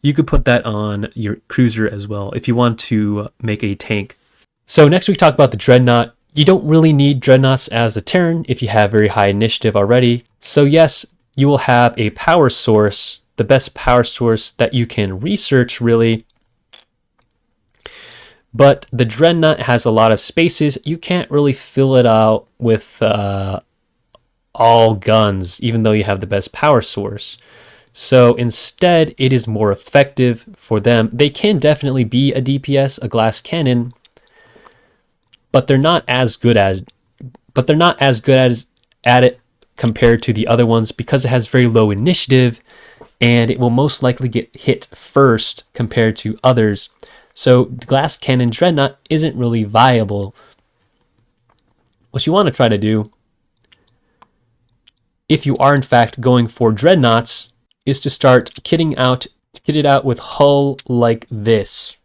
S1: you could put that on your cruiser as well if you want to make a tank. So next we talk about the Dreadnought. You don't really need Dreadnoughts as a Terran if you have very high initiative already. So yes, you will have a power source, the best power source that you can research really. But the Dreadnought has a lot of spaces. You can't really fill it out with all guns, even though you have the best power source. So instead, it is more effective for them. They can definitely be a DPS, a glass cannon, but they're not as good at it compared to the other ones, because it has very low initiative and it will most likely get hit first compared to others. So the glass cannon Dreadnought isn't really viable. What you want to try to do, if you are in fact going for Dreadnoughts, is to start kitting it out with hull like this.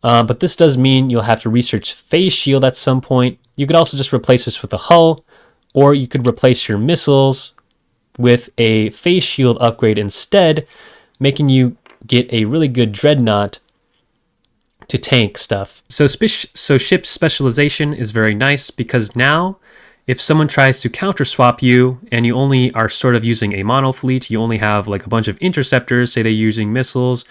S1: But this does mean you'll have to research phase shield at some point. You could also just replace this with a hull, or you could replace your missiles with a phase shield upgrade instead, making you get a really good Dreadnought to tank stuff. So ship specialization is very nice, because now if someone tries to counter swap you and you only are sort of using a mono fleet, you only have like a bunch of interceptors, say they're using missiles,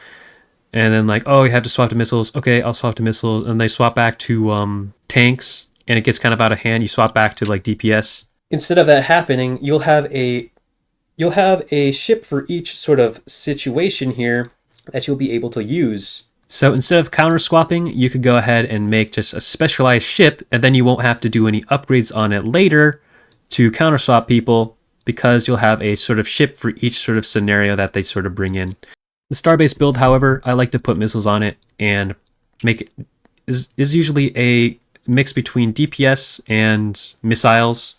S1: and then like, oh, you have to swap to missiles. Okay, I'll swap to missiles. And they swap back to tanks, and it gets kind of out of hand. You swap back to like DPS. Instead of that happening, you'll have a ship for each sort of situation here that you'll be able to use. So instead of counter swapping, you could go ahead and make just a specialized ship, and then you won't have to do any upgrades on it later to counter swap people, because you'll have a sort of ship for each sort of scenario that they sort of bring in. The Starbase build, however, I like to put missiles on it and make it is usually a mix between DPS and missiles.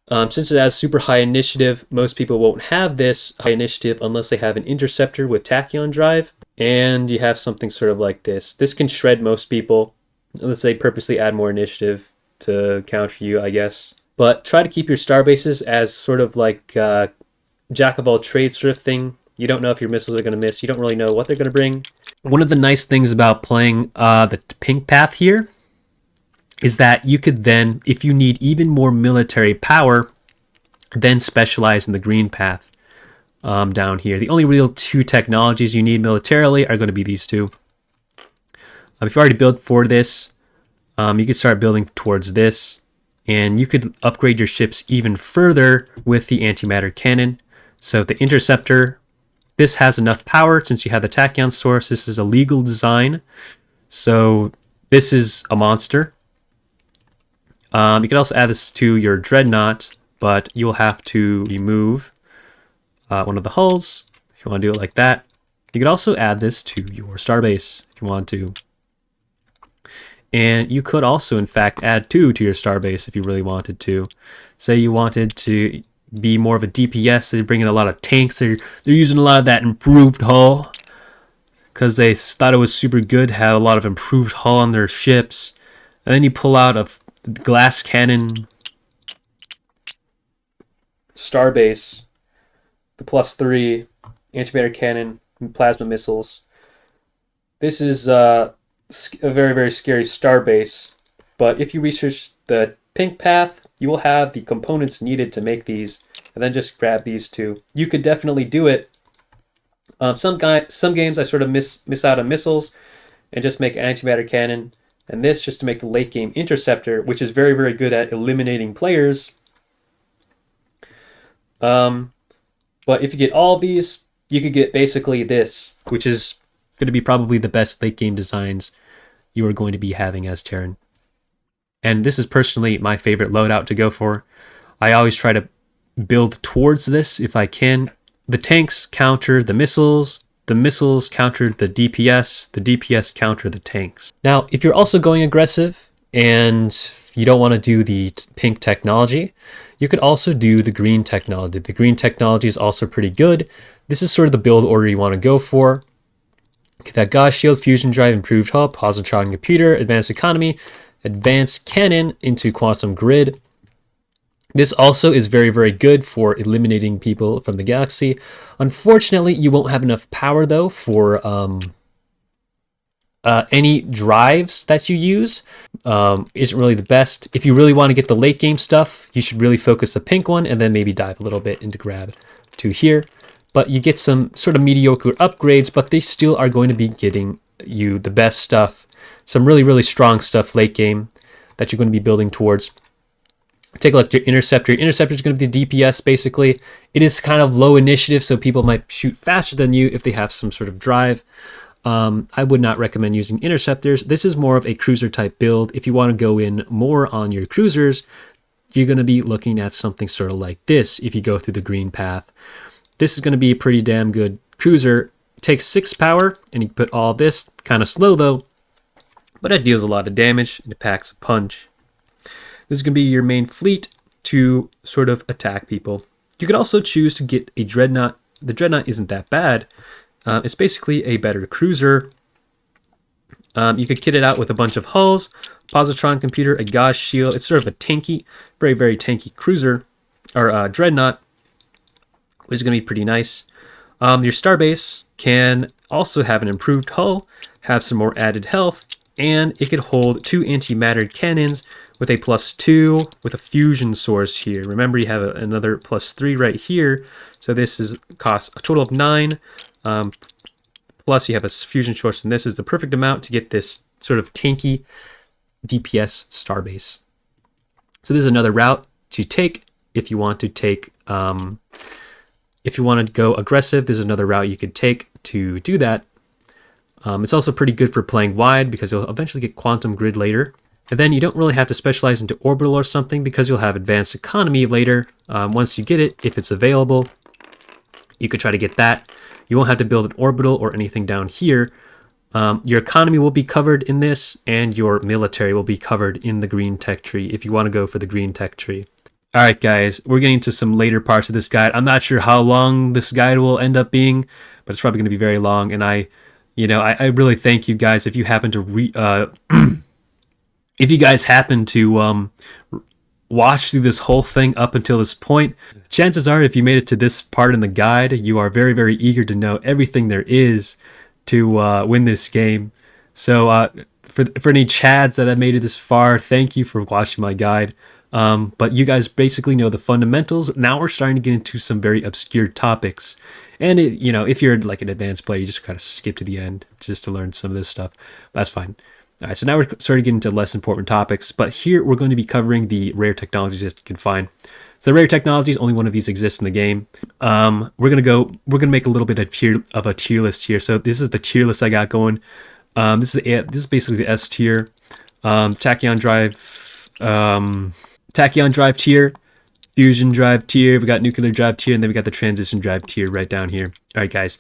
S1: Since it has super high initiative, most people won't have this high initiative unless they have an interceptor with tachyon drive, and you have something sort of like this. This can shred most people, unless they purposely add more initiative to counter you, I guess. But try to keep your star bases as sort of like jack of all trades sort of thing. You don't know if your missiles are going to miss. You don't really know what they're going to bring. One of the nice things about playing the pink path here is that you could then, if you need even more military power, then specialize in the green path down here. The only real two technologies you need militarily are going to be these two. If you already built for this, you could start building towards this, and you could upgrade your ships even further with the antimatter cannon. So the interceptor, this has enough power since you have the tachyon source. This is a legal design, so this is a monster. You can also add this to your dreadnought, but you'll have to remove one of the hulls if you want to do it like that. You could also add this to your starbase if you want to. And you could also, in fact, add 2 to your starbase if you really wanted to. Say you wanted to be more of a DPS, they bring in a lot of tanks, they're using a lot of that improved hull because they thought it was super good, had a lot of improved hull on their ships. And then you pull out a glass cannon starbase, the +3 antimatter cannon, and plasma missiles. This is a very, very scary starbase, but if you research the pink path, you will have the components needed to make these, and then just grab these two. You could definitely do it. Some games I sort of miss out on missiles and just make antimatter cannon, and this just to make the late game interceptor, which is very, very good at eliminating players. But if you get all these, you could get basically this, which is going to be probably the best late game designs you are going to be having as Terran. And this is personally my favorite loadout to go for. I always try to build towards this if I can. The tanks counter the missiles counter the DPS counter the tanks. Now, if you're also going aggressive and you don't want to do the pink technology, you could also do the green technology. The green technology is also pretty good. This is sort of the build order you want to go for. Get that Gauss shield, fusion drive, improved hull, positron computer, advanced economy, advanced cannon into quantum grid. This also is very, very good for eliminating people from the galaxy. Unfortunately, you won't have enough power though for any drives that you use. Isn't really the best. If you really want to get the late game stuff, you should really focus the pink one and then maybe dive a little bit into grab 2 here. But you get some sort of mediocre upgrades, but they still are going to be getting you the best stuff. Some really, really strong stuff late game that you're going to be building towards. Take a look at your interceptor. Your interceptor is going to be the DPS basically. It is kind of low initiative, so people might shoot faster than you if they have some sort of drive. I would not recommend using interceptors. This is more of a cruiser type build. If you want to go in more on your cruisers, you're going to be looking at something sort of like this if you go through the green path. This is going to be a pretty damn good cruiser. It takes 6 power, and you put all this, kind of slow though, but it deals a lot of damage, and it packs a punch. This is going to be your main fleet to sort of attack people. You could also choose to get a dreadnought. The dreadnought isn't that bad. It's basically a better cruiser. You could kit it out with a bunch of hulls, positron computer, a Gauss shield. It's sort of a tanky, very, very tanky cruiser, or dreadnought, which is going to be pretty nice. Your starbase can also have an improved hull, have some more added health, and it could hold 2 antimatter cannons with a +2 with a fusion source here. Remember, you have another +3 right here, so this costs a total of 9. Plus you have a fusion source, and this is the perfect amount to get this sort of tanky DPS starbase. So this is another route to take if you want to take, if you want to go aggressive, there's another route you could take to do that. It's also pretty good for playing wide because you'll eventually get quantum grid later. And then you don't really have to specialize into orbital or something because you'll have advanced economy later. Once you get it, if it's available, you could try to get that. You won't have to build an orbital or anything down here. Your economy will be covered in this, and your military will be covered in the green tech tree if you want to go for the green tech tree. All right, guys, we're getting to some later parts of this guide. I'm not sure how long this guide will end up being, but it's probably going to be very long. And I really thank you guys if you happen to if you guys happen to watch through this whole thing up until this point. Chances are, if you made it to this part in the guide, you are very, very eager to know everything there is to win this game. So for any chads that have made it this far, thank you for watching my guide. But you guys basically know the fundamentals. Now we're starting to get into some very obscure topics. And if you're like an advanced player, you just kind of skip to the end just to learn some of this stuff. That's fine. All right, so now we're starting to get into less important topics. But here we're going to be covering the rare technologies that you can find. So the rare technologies, only one of these exists in the game. We're gonna make a little bit of a tier list here. So this is the tier list I got going. This is basically the S tier. Tachyon drive tier, fusion drive tier, we got nuclear drive tier, and then we got the transition drive tier right down here. All right, guys,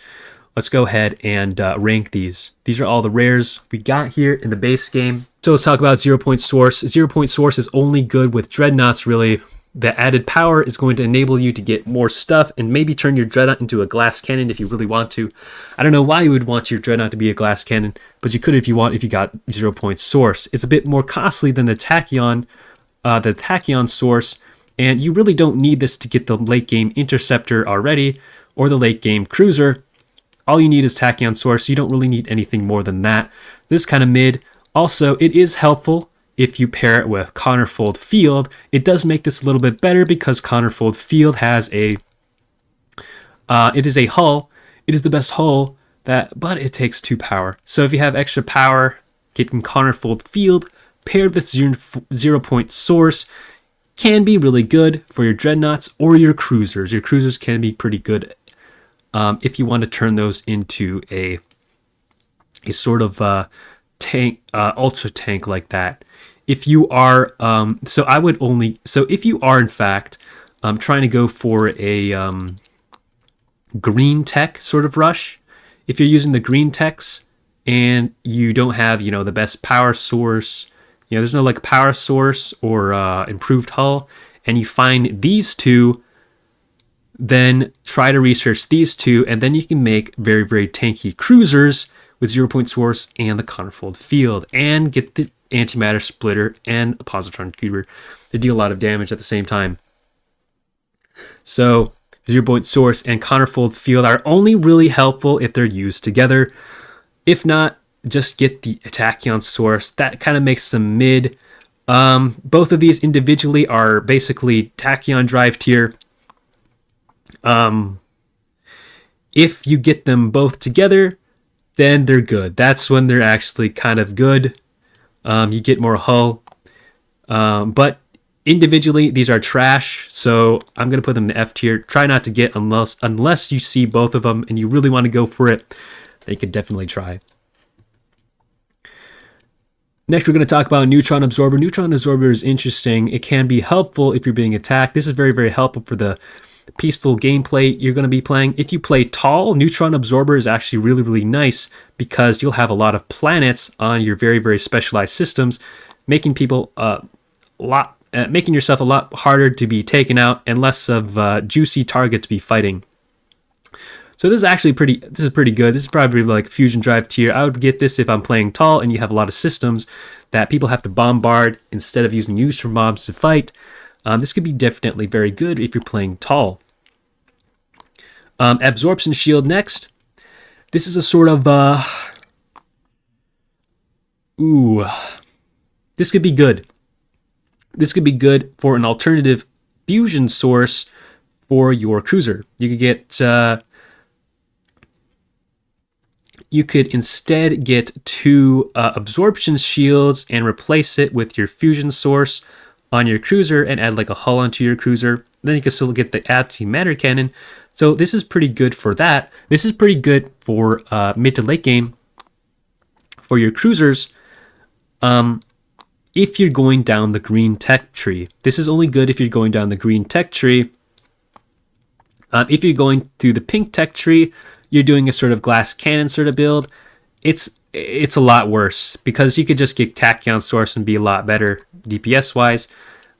S1: let's go ahead and rank these. These are all the rares we got here in the base game. So let's talk about 0 Point Source. 0 Point Source is only good with dreadnoughts, really. The added power is going to enable you to get more stuff and maybe turn your dreadnought into a glass cannon if you really want to. I don't know why you would want your dreadnought to be a glass cannon, but you could if you got 0 Point Source. It's a bit more costly than the Tachyon Source, and you really don't need this to get the late game Interceptor already or the late game Cruiser. All you need is Tachyon Source. You don't really need anything more than that. This kind of mid. Also, it is helpful if you pair it with Counterfold Field. It does make this a little bit better because Counterfold Field has it is a hull. It is the best hull, but it takes 2 power. So if you have extra power, getting Counterfold Field paired with 0 Point Source can be really good for your dreadnoughts or your cruisers. Your cruisers can be pretty good if you want to turn those into a sort of tank, ultra tank like that. If you are, if you are in fact trying to go for a green tech sort of rush, if you're using the green techs and you don't have, the best power source, there's no like power source or improved hull, and you find these two, then try to research these two, and then you can make very, very tanky cruisers with 0 Point Source and the Counterfold Field, and get the Antimatter Splitter and a Positron Cuber. They deal a lot of damage at the same time. So 0 Point Source and Counterfold Field are only really helpful if they're used together. If not, just get the Tachyon Source. That kind of makes them mid. Both of these individually are basically Tachyon drive tier. If you get them both together, then they're good. That's when they're actually kind of good. You get more hull. But individually, these are trash. So I'm going to put them in the F tier. Try not to get unless you see both of them and you really want to go for it. Then you could definitely try. Next, we're going to talk about Neutron Absorber. Neutron Absorber is interesting. It can be helpful if you're being attacked. This is very, very helpful for the peaceful gameplay you're going to be playing. If you play tall, Neutron Absorber is actually really, really nice because you'll have a lot of planets on your very, very specialized systems, making people making yourself a lot harder to be taken out and less of a juicy target to be fighting. So this is actually pretty good. This is probably like fusion drive tier. I would get this if I'm playing tall and you have a lot of systems that people have to bombard instead of using neutron bombs to fight. This could be definitely very good if you're playing tall. Absorption Shield next. This is a sort of this could be good. This could be good for an alternative fusion source for your cruiser. You could get you could instead get 2 absorption shields and replace it with your fusion source on your cruiser and add like a hull onto your cruiser. Then you can still get the antimatter cannon. So this is pretty good for that. This is pretty good for mid to late game for your cruisers. If you're going down the green tech tree. This is only good if you're going down the green tech tree. If you're going through the pink tech tree, you're doing a sort of glass cannon sort of build. It's a lot worse because you could just get Tachyon Source and be a lot better DPS wise.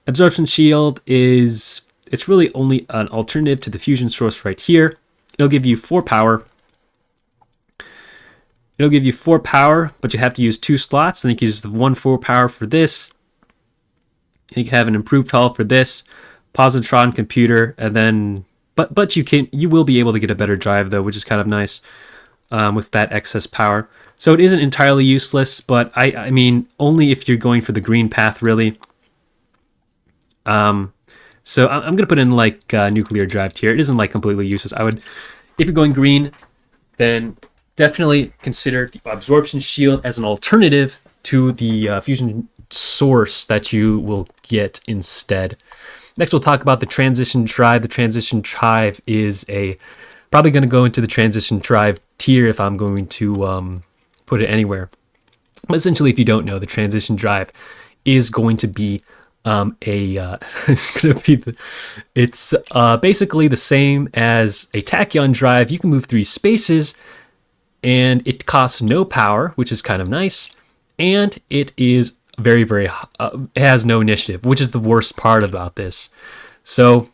S1: Absorption Shield it's really only an alternative to the fusion source right here. It'll give you 4 power. It'll give you 4 power, but you have to use 2 slots. And you can use the 1 4 power for this. You can have an improved hull for this, positron computer, and then but you will be able to get a better drive though, which is kind of nice with that excess power. So it isn't entirely useless, but I mean, only if you're going for the green path, really. So I'm going to put in like nuclear drive tier. It isn't like completely useless. I would, if you're going green, then definitely consider the absorption shield as an alternative to the fusion source that you will get instead. Next, we'll talk about the transition drive. The transition drive is probably going to go into the transition drive tier if I'm going to put it anywhere. But essentially, if you don't know, the transition drive is going to be it's basically the same as a tachyon drive. You can move 3 spaces, and it costs no power, which is kind of nice, and it is very, very it has no initiative, which is the worst part about this. So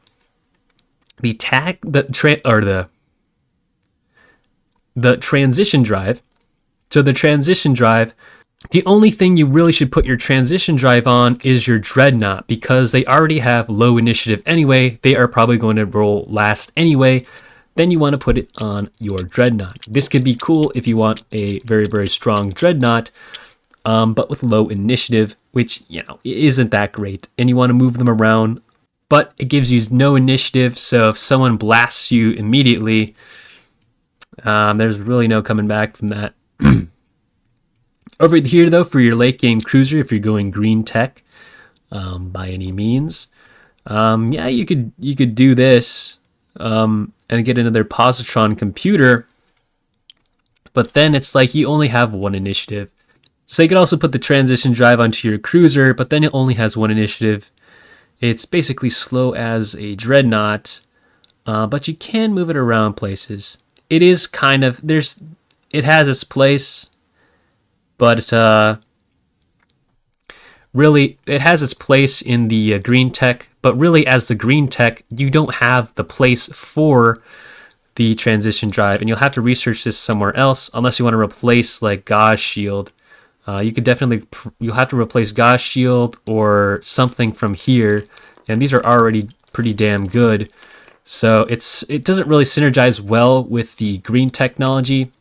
S1: the transition drive. So the transition drive, the only thing you really should put your transition drive on is your dreadnought, because they already have low initiative anyway. They are probably going to roll last anyway. Then you want to put it on your dreadnought. This could be cool if you want a very, very strong dreadnought, but with low initiative, which, you know, isn't that great. And you want to move them around, but it gives you no initiative. So if someone blasts you immediately, there's really no coming back from that. Over here, though, for your late game cruiser, if you're going green tech, by any means, yeah, you could do this and get another positron computer. But then it's like you only have 1 initiative. So you could also put the transition drive onto your cruiser, but then it only has 1 initiative. It's basically slow as a dreadnought, but you can move it around places. It is kind of it has its place. But really, it has its place in the green tech. But really, as the green tech, you don't have the place for the transition drive. And you'll have to research this somewhere else, unless you want to replace, like, Gauss Shield. You'll have to replace Gauss Shield or something from here. And these are already pretty damn good. So it doesn't really synergize well with the green technology.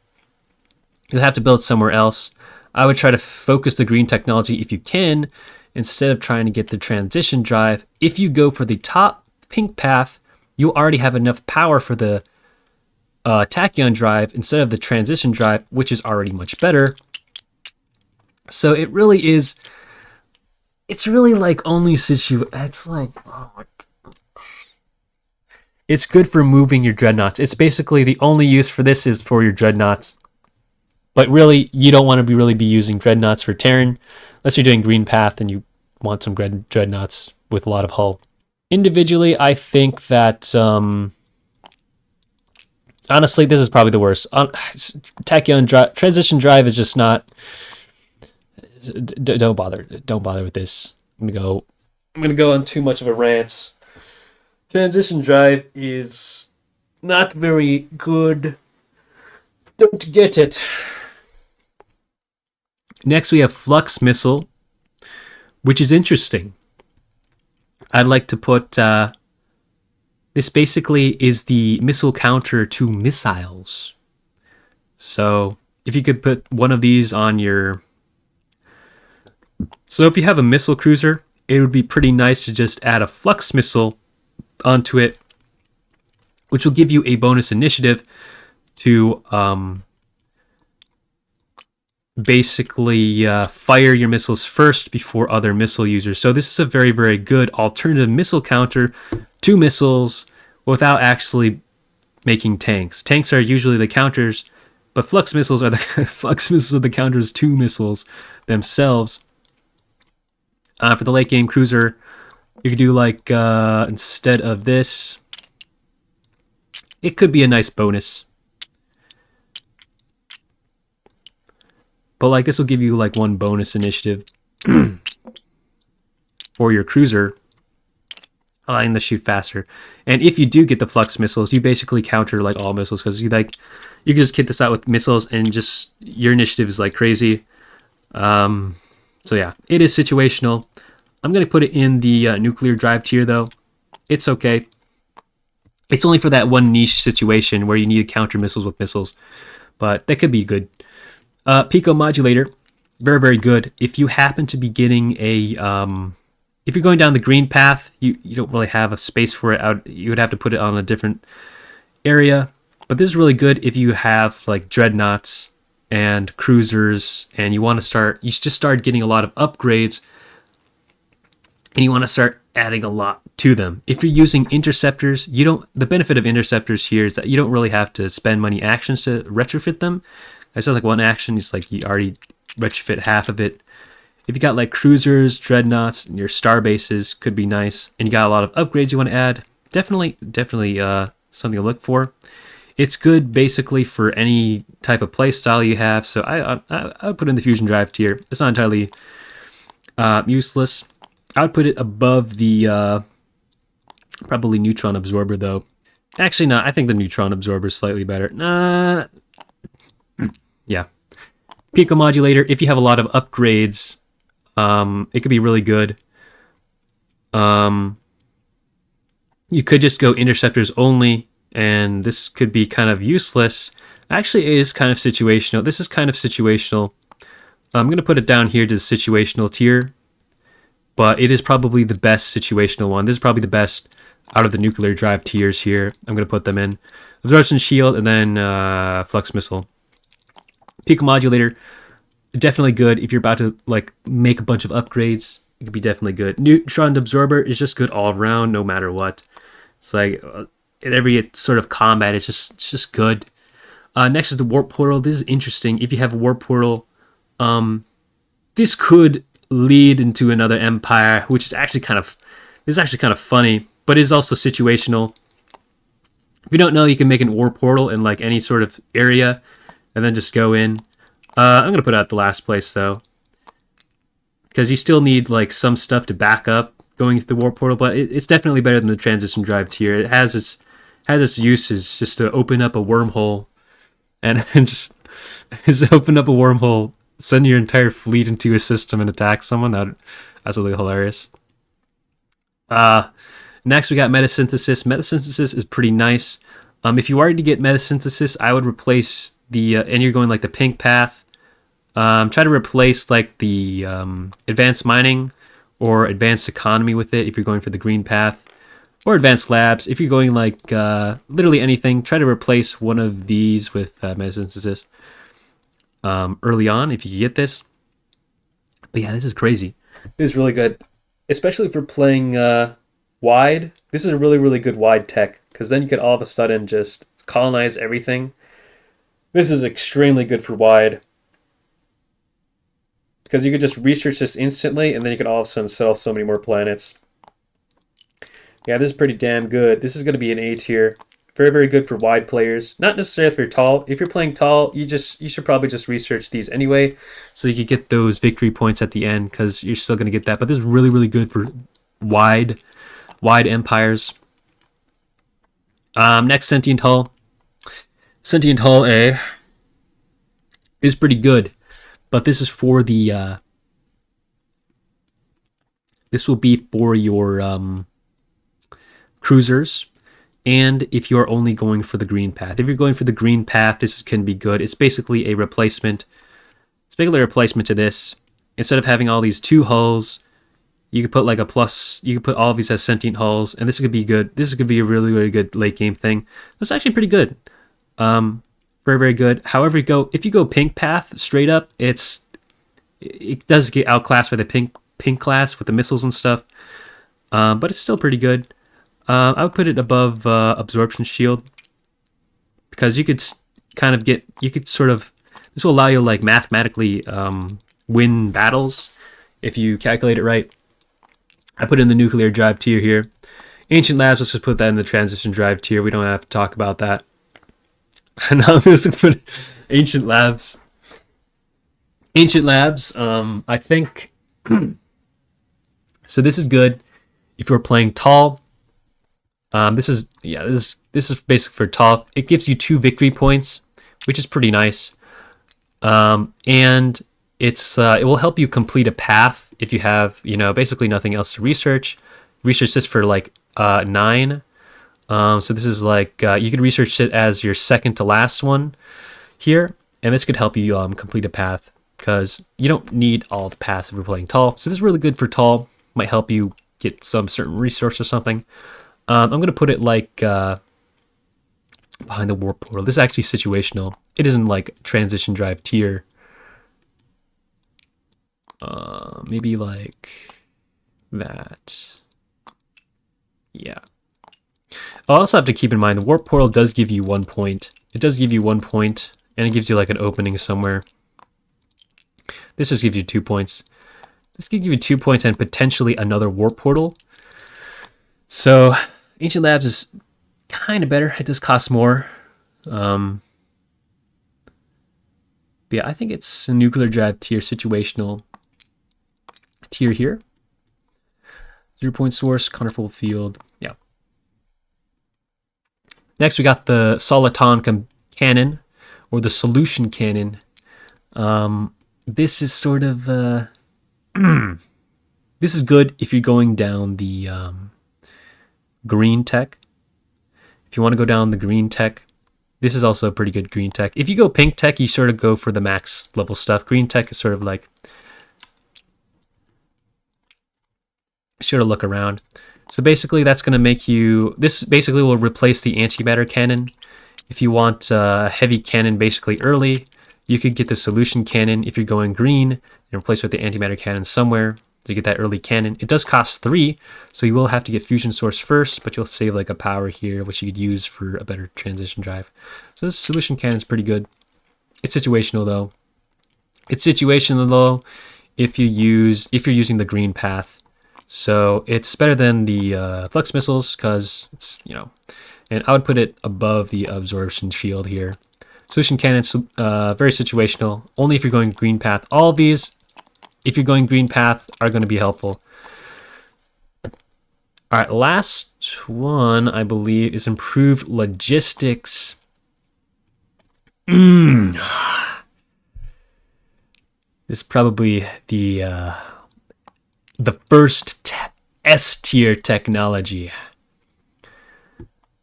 S1: You'll have to build somewhere else. I would try to focus the green technology if you can, instead of trying to get the transition drive. If you go for the top pink path, you already have enough power for the tachyon drive instead of the transition drive, which is already much better. So it really is. It's really like only It's like, oh my God. It's good for moving your dreadnoughts. It's basically the only use for this is for your dreadnoughts. But really, you don't want to really be using dreadnoughts for Terran, unless you're doing green path and you want some dreadnoughts with a lot of hull. Individually, I think that, honestly, this is probably the worst. Tachyon transition drive is just not. Don't bother with this. I'm gonna go on too much of a rant. Transition drive is not very good. Don't get it. Next, we have Flux Missile, which is interesting. I'd like to put... this basically is the missile counter to missiles. So if you could put one of these on your... So if you have a missile cruiser, it would be pretty nice to just add a Flux Missile onto it, which will give you a bonus initiative to... basically fire your missiles first before other missile users. So this is a very, very good alternative missile counter to missiles without actually making tanks. Tanks are usually the counters, but flux missiles are the counters to missiles themselves. For the late game cruiser, you could do like instead of this, it could be a nice bonus. But like this will give you like 1 bonus initiative for your cruiser, allowing them to shoot faster. And if you do get the flux missiles, you basically counter like all missiles, because you can just kit this out with missiles and just your initiative is like crazy. So yeah, it is situational. I'm gonna put it in the nuclear drive tier though. It's okay. It's only for that one niche situation where you need to counter missiles with missiles, but that could be good. Pico Modulator, very, very good. If you happen to be getting a, if you're going down the green path, you don't really have a space for it out. You would have to put it on a different area. But this is really good if you have like dreadnoughts and cruisers, and you want to start, you just start getting a lot of upgrades, and you want to start adding a lot to them. If you're using interceptors, the benefit of interceptors here is that you don't really have to spend money actions to retrofit them. I said like one action, it's like you already retrofit half of it. If you got like cruisers, dreadnoughts, and your star bases could be nice, and you got a lot of upgrades you want to add, definitely something to look for. It's good basically for any type of playstyle you have, so I would put it in the fusion drive tier. It's not entirely useless. I would put it above the probably neutron absorber though. Actually, no, I think the neutron absorber is slightly better. Yeah. Pico Modulator, if you have a lot of upgrades, it could be really good. You could just go interceptors only, and this could be kind of useless. Actually, it is kind of situational. This is kind of situational. I'm going to put it down here to the situational tier, but it is probably the best situational one. This is probably the best out of the nuclear drive tiers here. I'm going to put them in. Absorption Shield, and then Flux Missile. Pico Modulator, definitely good if you're about to like make a bunch of upgrades. It could be definitely good. Neutron Absorber is just good all around, no matter what. It's like in every sort of combat, it's just good. Next is the Warp Portal. This is interesting. If you have a Warp Portal, this could lead into another empire, which is actually kind of funny, but it is also situational. If you don't know, you can make an Warp Portal in like any sort of area, and then just go in. I'm gonna put it at the last place though, because you still need like some stuff to back up going through the Warp Portal, but it's definitely better than the transition drive tier. It has its uses just to open up a wormhole, and just open up a wormhole, send your entire fleet into a system and attack someone. That's really hilarious. Next we got Metasynthesis. Metasynthesis is pretty nice. If you already get Metasynthesis, I would replace and you're going like the pink path, try to replace like the advanced mining or advanced economy with it if you're going for the green path, or advanced labs. If you're going like literally anything, try to replace one of these with Metasynthesis early on if you can get this. But yeah, this is crazy. This is really good, especially for playing wide. This is a really, really good wide tech, because then you could all of a sudden just colonize everything. This is extremely good for wide, because you could just research this instantly, and then you could all of a sudden settle so many more planets. Yeah, this is pretty damn good. This is going to be an A tier. Very, very good for wide players. Not necessarily if you're tall. If you're playing tall, you should probably just research these anyway, so you could get those victory points at the end, because you're still going to get that. But this is really, really good for wide empires. Next, Sentient Hull. Sentient Hull A is pretty good, but this is for the this will be for your cruisers, and if you're only going for the green path. If you're going for the green path, this can be good. It's basically a replacement. It's basically a replacement to this. Instead of having all these two hulls, you could put like a plus. You could put all of these as sentient hulls, and this could be good. This could be a really, really good late game thing. It's actually pretty good. Very, very good. However, if you go pink path straight up, it does get outclassed by the pink class with the missiles and stuff. But it's still pretty good. I would put it above Absorption Shield, because you could this will allow you to like mathematically win battles if you calculate it right. I put in the nuclear drive tier here. Ancient Labs, let's just put that in the transition drive tier. We don't have to talk about that. And I'm just gonna put Ancient Labs. Ancient Labs, I think. So this is good if you're playing tall. This is basic for tall. It gives you 2 victory points, which is pretty nice. And it will help you complete a path if you have basically nothing else to research. Research this for like 9. So this is like you could research it as your second to last one here, And this could help you complete a path, because you don't need all the paths if you're playing tall. So this is really good for tall. Might help you get some certain resource or something. I'm going to put it like behind the warp portal. This is actually situational. It isn't like transition drive tier. Maybe like that. Yeah. I'll also have to keep in mind the warp portal does give you 1 point. It does give you 1 point, and it gives you like an opening somewhere. This just gives you 2 points. This could give you 2 points and potentially another warp portal. So Ancient Labs is kind of better. It does cost more. But yeah, I think it's a nuclear drive tier, situational tier here. 0 point source, colorful field. Yeah. Next, we got the Soliton cannon, or the solution cannon. This is sort of this is good if you're going down the green tech. If you want to go down the green tech, this is also a pretty good green tech. If you go pink tech, you sort of go for the max level stuff. Green tech is sort of like, sort of look around. So basically that's going to make you, this basically will replace the antimatter cannon. If you want heavy cannon basically early, you could get the solution cannon if you're going green and replace it with the antimatter cannon somewhere to get that early cannon. It does cost 3, so you will have to get fusion source first, but you'll save like a power here, which you could use for a better transition drive. So this solution cannon is pretty good. It's situational though. It's situational though if you're using the green path. So it's better than the flux missiles because it's, you know, and I would put it above the absorption shield here. Solution cannon's very situational, only if you're going green path. All of these, if you're going green path, are going to be helpful. All right, last one, I believe, is improved logistics. This is probably the first S tier technology.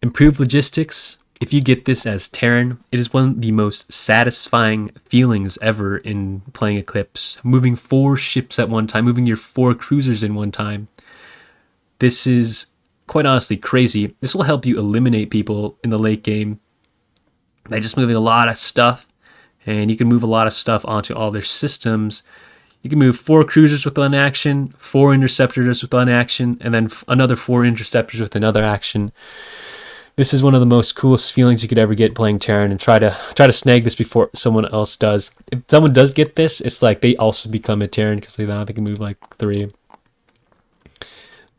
S1: Improved logistics. If you get this as Terran, it is one of the most satisfying feelings ever in playing Eclipse. Moving 4 ships at one time, moving your 4 cruisers in one time. This is quite honestly crazy. This will help you eliminate people in the late game by just moving a lot of stuff, and you can move a lot of stuff onto all their systems. You can move 4 cruisers with one action, 4 interceptors with one action, and then another 4 interceptors with another action. This is one of the most coolest feelings you could ever get playing Terran, and try to snag this before someone else does. If someone does get this, it's like they also become a Terran because they can move like 3.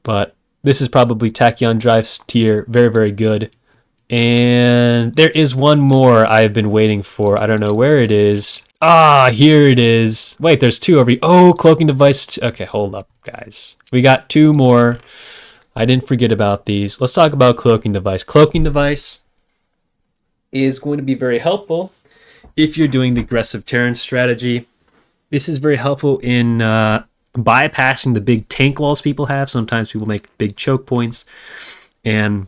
S1: But this is probably Tachyon Drive's tier, very, very good. And there is one more I've been waiting for. I don't know where it is. Ah, here it is. Wait, there's 2 over here. Oh, cloaking device. Okay, hold up, guys. We got 2 more. I didn't forget about these. Let's talk about cloaking device. Cloaking device is going to be very helpful if you're doing the aggressive Terran strategy. This is very helpful in bypassing the big tank walls people have. Sometimes people make big choke points, and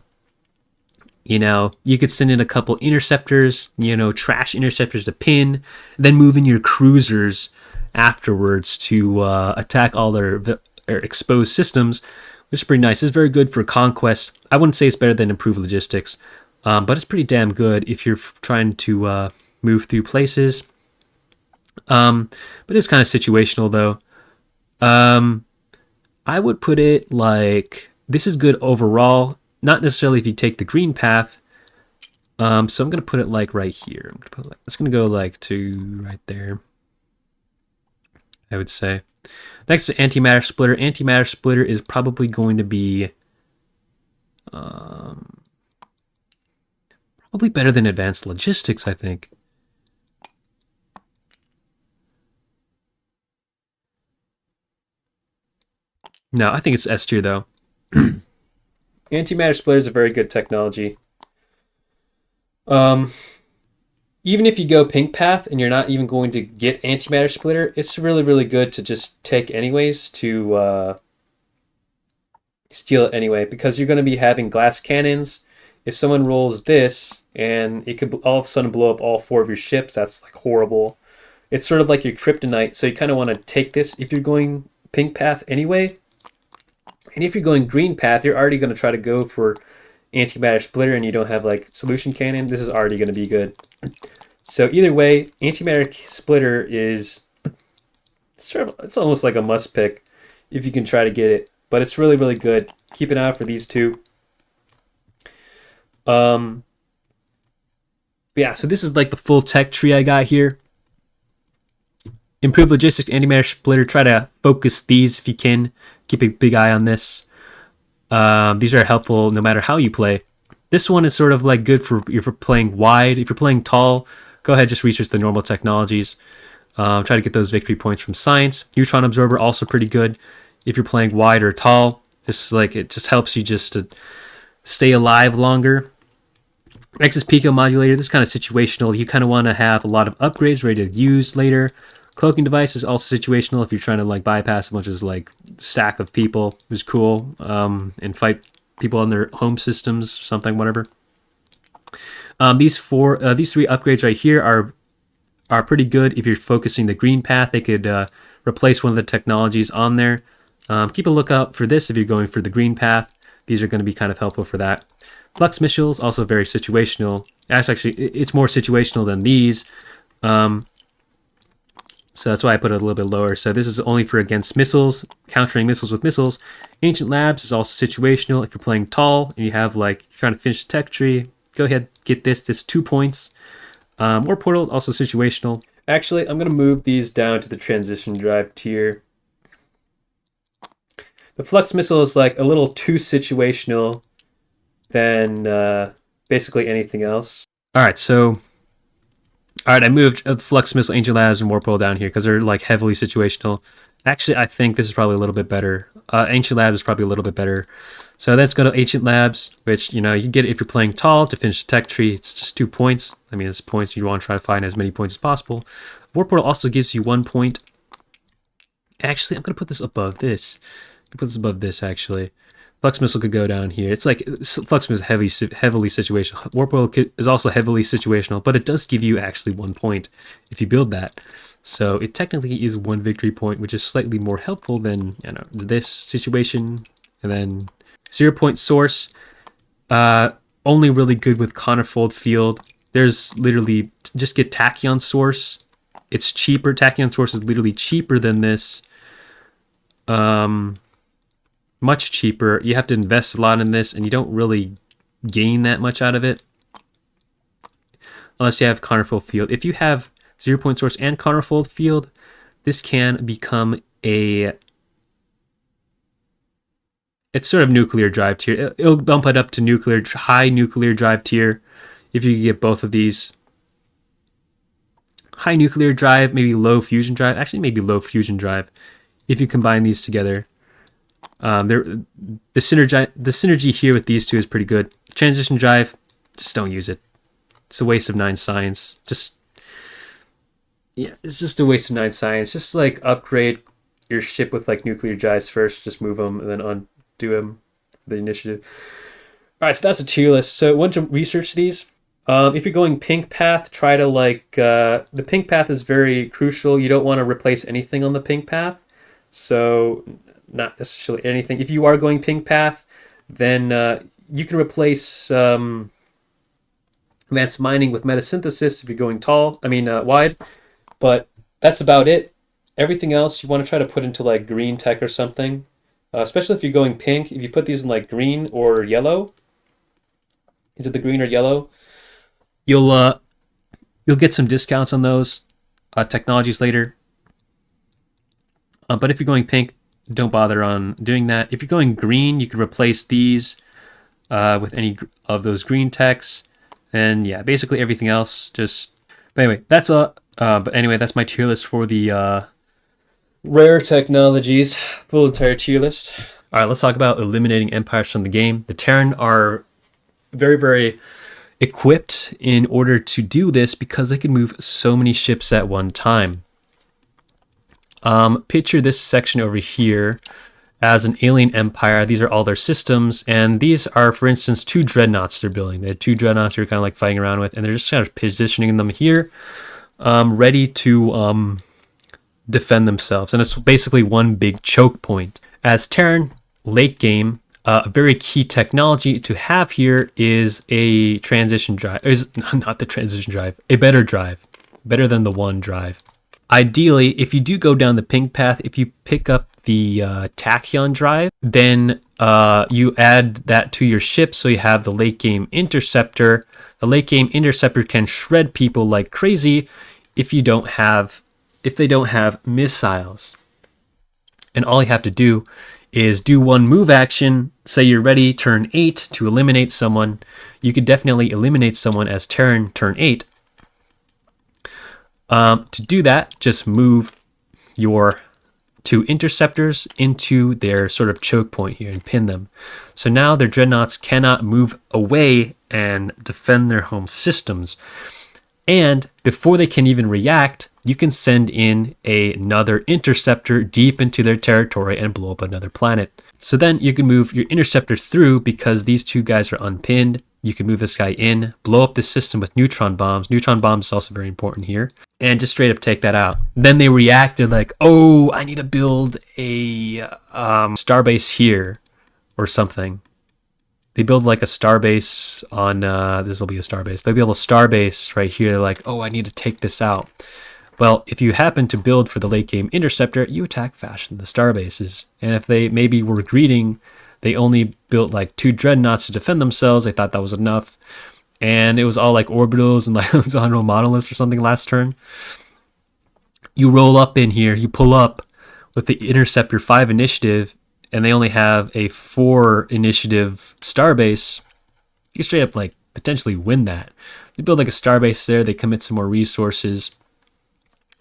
S1: you know, you could send in a couple interceptors, you know, trash interceptors to pin, then move in your cruisers afterwards to attack all their exposed systems, which is pretty nice. It's very good for conquest. I wouldn't say it's better than improved logistics, but it's pretty damn good if you're trying to move through places. But it's kind of situational though. I would put it like, this is good overall. Not necessarily if you take the green path. So I'm going to put it like right here. It's going to go like to right there, I would say. Next is antimatter splitter. Antimatter splitter is probably going to be probably better than advanced logistics, I think. No, I think it's S tier though. Antimatter splitter is a very good technology. Even if you go pink path and you're not even going to get antimatter splitter, it's really, really good to just take anyways, to steal it anyway, because you're going to be having glass cannons if someone rolls this and it could all of a sudden blow up all 4 of your ships, that's like horrible. It's sort of like your kryptonite, so you kind of want to take this if you're going pink path anyway. And if you're going green path, you're already going to try to go for antimatter splitter and you don't have like solution cannon. This is already going to be good. So either way, antimatter splitter is sort of, it's almost like a must pick if you can try to get it, but it's really, really good. Keep an eye out for these two. Yeah, so this is like the full tech tree I got here. Improve logistics, antimatter splitter. Try to focus these if you can. Keep a big eye on this. These are helpful no matter how you play. This one is sort of like good for if you're playing wide. If you're playing tall, go ahead, just research the normal technologies. Try to get those victory points from science. Neutron absorber also pretty good if you're playing wide or tall. Just like it just helps you just to stay alive longer. Nexus Pico modulator. This is kind of situational. You kind of want to have a lot of upgrades ready to use later. Cloaking device is also situational if you're trying to like bypass a bunch of like stack of people. It was cool and fight people on their home systems, something, whatever. These three upgrades right here are pretty good if you're focusing the green path. They could replace one of the technologies on there. Keep a lookout for this if you're going for the green path. These are going to be kind of helpful for that. Flux missiles also very situational. It's more situational than these. So that's why I put it a little bit lower. So this is only for against missiles, countering missiles with missiles. Ancient Labs is also situational. If you're playing tall and you have like, you're trying to finish the tech tree, go ahead, get this. This 2 points. Or Portal, also situational. Actually, I'm going to move these down to the transition drive tier. The Flux missile is like a little too situational than basically anything else. All right, I moved Flux Missile, Ancient Labs, and Warpole down here because they're like heavily situational. Actually, I think this is probably a little bit better. Ancient Labs is probably a little bit better. So let's go to Ancient Labs, which, you know, you get it if you're playing tall to finish the tech tree. It's just 2 points. I mean, it's points. You want to try to find as many points as possible. Warpole also gives you 1 point. Actually, I'm going to put this above this. Actually. Flux Missile could go down here. It's like Flux Missile is heavily situational. Warpole is also heavily situational, but it does give you actually 1 point if you build that. So it technically is 1 victory point, which is slightly more helpful than, you know, this situation. And then 0 point source, only really good with Counterfold Field. There's literally just get Tachyon Source. It's cheaper. Tachyon Source is literally cheaper than this. Much cheaper. You have to invest a lot in this, and you don't really gain that much out of it unless you have Counterfold Field. If you have 0 point source and Counterfold Field, this can become it's sort of nuclear drive tier. It'll bump it up to high nuclear drive tier if you get both of these. High nuclear drive, maybe low fusion drive. Actually, maybe low fusion drive if you combine these together. The synergy here with these two is pretty good. Transition drive, just don't use it. It's a waste of 9 science. It's just a waste of 9 science. Just like upgrade your ship with like nuclear drives first. Just move them and then undo them. The initiative. All right, so that's a tier list. So once you research these, if you're going pink path, try to like the pink path is very crucial. You don't want to replace anything on the pink path. So not necessarily anything. If you are going pink path, then you can replace advanced mining with metasynthesis if you're going wide. But that's about it. Everything else you want to try to put into like green tech or something. Especially if you're going pink. If you put these in like green or yellow, into the green or yellow, you'll get some discounts on those technologies later. But if you're going pink, don't bother on doing that. If you're going green, you can replace these with any of those green techs. And yeah, basically everything else. But anyway, that's that's my tier list for the rare technologies. Full entire tier list. All right, let's talk about eliminating empires from the game. The Terran are very, very equipped in order to do this because they can move so many ships at one time. Picture this section over here as an alien empire. These are all their systems, and these are, for instance, 2 dreadnoughts they're building. They have 2 dreadnoughts you're kind of like fighting around with, and they're just kind of positioning them here, ready to defend themselves. And it's basically one big choke point. As Terran, late game, a very key technology to have here is a transition drive. Is not the transition drive, a better drive, better than the one drive. Ideally, if you do go down the pink path, if you pick up the tachyon drive, then you add that to your ship, so you have the late game interceptor. The late game interceptor can shred people like crazy if they don't have missiles. And all you have to do is do one move action. Say you're ready, turn 8 to eliminate someone. You could definitely eliminate someone as Terran turn 8. To do that, just move your 2 interceptors into their sort of choke point here and pin them. So now their dreadnoughts cannot move away and defend their home systems. And before they can even react, you can send in another interceptor deep into their territory and blow up another planet. So then you can move your interceptor through because these 2 guys are unpinned. You can move this guy in, blow up the system with neutron bombs. Neutron bombs is also very important here. And just straight up take that out. Then they reacted like, oh, I need to build a starbase here or something. They build like a starbase on, this will be a starbase. They build a starbase right here. They're like, oh, I need to take this out. Well, if you happen to build for the late game interceptor, you attack faster than the starbases. And if they maybe were greeting, they only built like 2 dreadnoughts to defend themselves. They thought that was enough. And it was all like orbitals and like horizontal monoliths or something last turn. You roll up in here, you pull up with the interceptor 5 initiative, and they only have a 4 initiative starbase. You straight up like potentially win that. They build like a starbase there, they commit some more resources.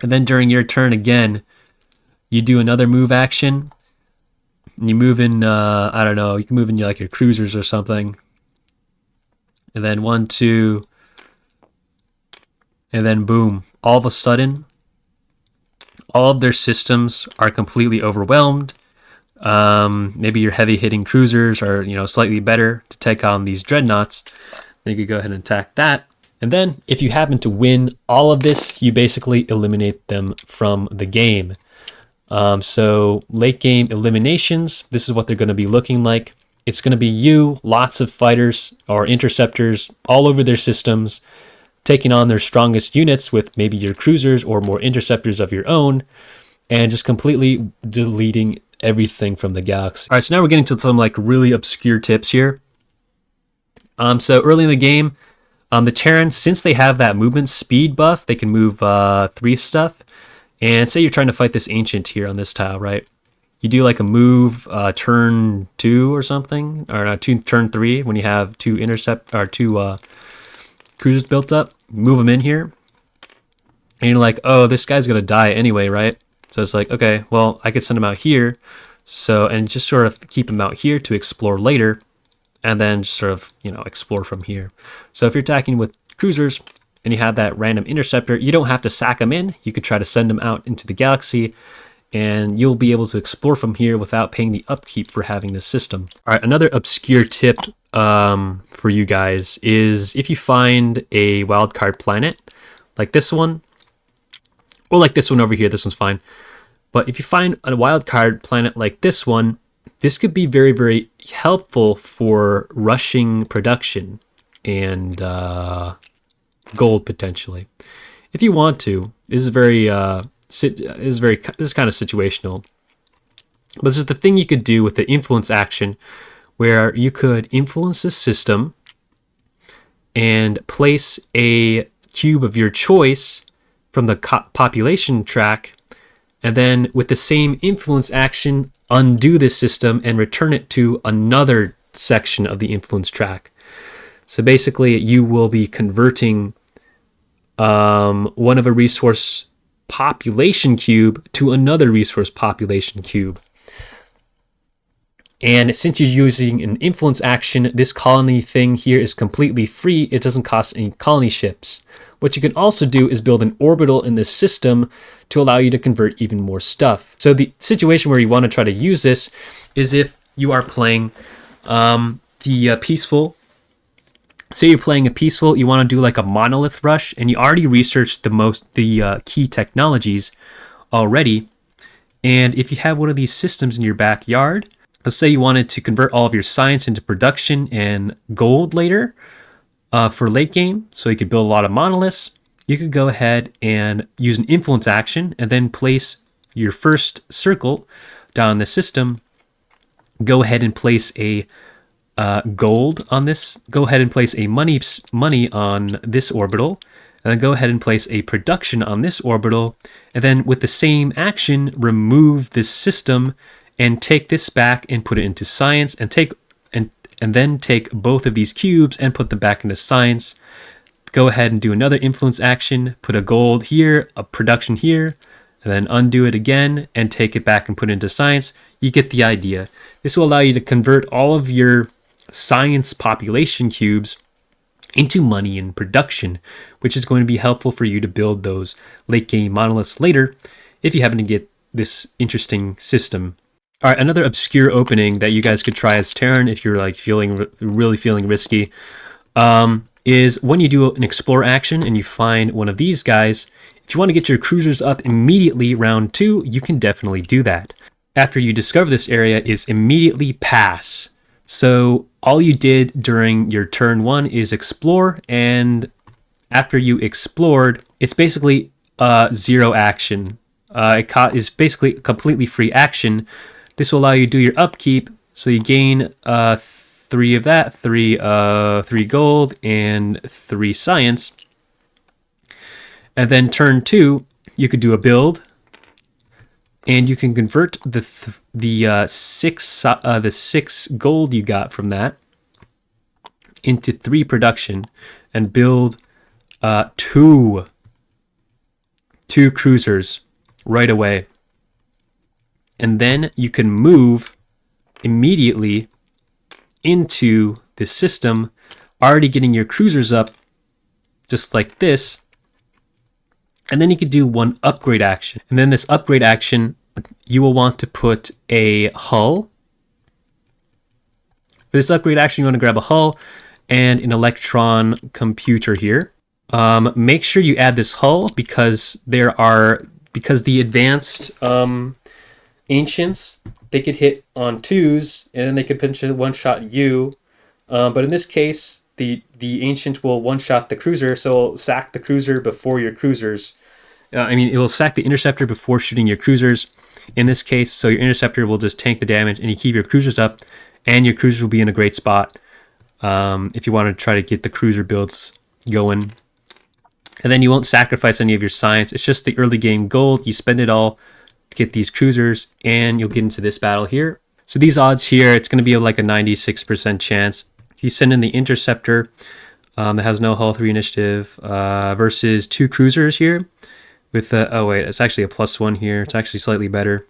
S1: And then during your turn again, you do another move action. You move in, I don't know, you can move in like your cruisers or something. And then 1, 2, and then boom. All of a sudden, all of their systems are completely overwhelmed. Maybe your heavy hitting cruisers are, slightly better to take on these dreadnoughts. Then you could go ahead and attack that. And then if you happen to win all of this, you basically eliminate them from the game. So late game eliminations, this is what they're going to be looking like. It's going to be you, lots of fighters or interceptors all over their systems, taking on their strongest units with maybe your cruisers or more interceptors of your own, and just completely deleting everything from the galaxy. All right, so now we're getting to some like really obscure tips here. So early in the game, the Terrans, since they have that movement speed buff, they can move 3 stuff. And say you're trying to fight this ancient here on this tile, right? You do like a move turn 2 or something, or turn 3 when you have 2 cruisers built up. Move them in here, and you're like, oh, this guy's gonna die anyway, right? So it's like, okay, well, I could send him out here, and just sort of keep him out here to explore later, and then just sort of explore from here. So if you're attacking with cruisers and you have that random interceptor, you don't have to sack them in. You could try to send them out into the galaxy, and you'll be able to explore from here without paying the upkeep for having this system. All right, another obscure tip for you guys is if you find a wildcard planet like this one, or like this one over here, this one's fine. But if you find a wildcard planet like this one, this could be very, very helpful for rushing production and gold potentially. If you want to, this is kind of situational. But this is the thing you could do with the influence action, where you could influence the system and place a cube of your choice from the population track, and then with the same influence action, undo this system and return it to another section of the influence track. So basically, you will be converting one of a resource population cube to another resource population cube. And since you're using an influence action, this colony thing here is completely free. It doesn't cost any colony ships. What you can also do is build an orbital in this system to allow you to convert even more stuff. So the situation where you want to try to use this is if you are playing the peaceful. Say you're playing a peaceful, you want to do like a monolith rush, and you already researched the key technologies already. And if you have one of these systems in your backyard, let's say you wanted to convert all of your science into production and gold later for late game, so you could build a lot of monoliths, you could go ahead and use an influence action and then place your first circle down the system. Go ahead and place a gold on this. Go ahead and place a money on this orbital, and then go ahead and place a production on this orbital, and then with the same action, remove this system and take this back and put it into science, and then take both of these cubes and put them back into science. Go ahead and do another influence action, put a gold here, a production here, and then undo it again and take it back and put it into science. You get the idea. This will allow you to convert all of your science population cubes into money in production, which is going to be helpful for you to build those late game monoliths later if you happen to get this interesting system. All right, another obscure opening that you guys could try as Terran if you're like really feeling risky is when you do an explore action and you find one of these guys. If you want to get your cruisers up immediately round 2, you can definitely do that. After you discover this area is immediately pass. So all you did during your turn 1 is explore, and after you explored, it's basically zero action. It is basically completely free action. This will allow you to do your upkeep, so you gain 3 of that, 3 gold, and 3 science. And then turn 2, you could do a build, and you can convert the 6 gold you got from that into 3 production and build 2 cruisers right away. And then you can move immediately into the system, already getting your cruisers up just like this. And then you could do one upgrade action. And then this upgrade action, you will want to put a hull. For this upgrade action, you want to grab a hull and an electron computer here. Make sure you add this hull because the advanced ancients, they could hit on 2s and then they could potentially one-shot you. But in this case, the ancient will one-shot the cruiser, so it'll sack the cruiser before your cruisers. It will sack the interceptor before shooting your cruisers in this case, so your interceptor will just tank the damage and you keep your cruisers up, and your cruisers will be in a great spot if you want to try to get the cruiser builds going. And then you won't sacrifice any of your science. It's just the early game gold. You spend it all to get these cruisers, and you'll get into this battle here. So these odds here, it's going to be like a 96% chance. You send in the interceptor that has no hull 3 initiative versus 2 cruisers here with it's actually a +1 here. It's actually slightly better.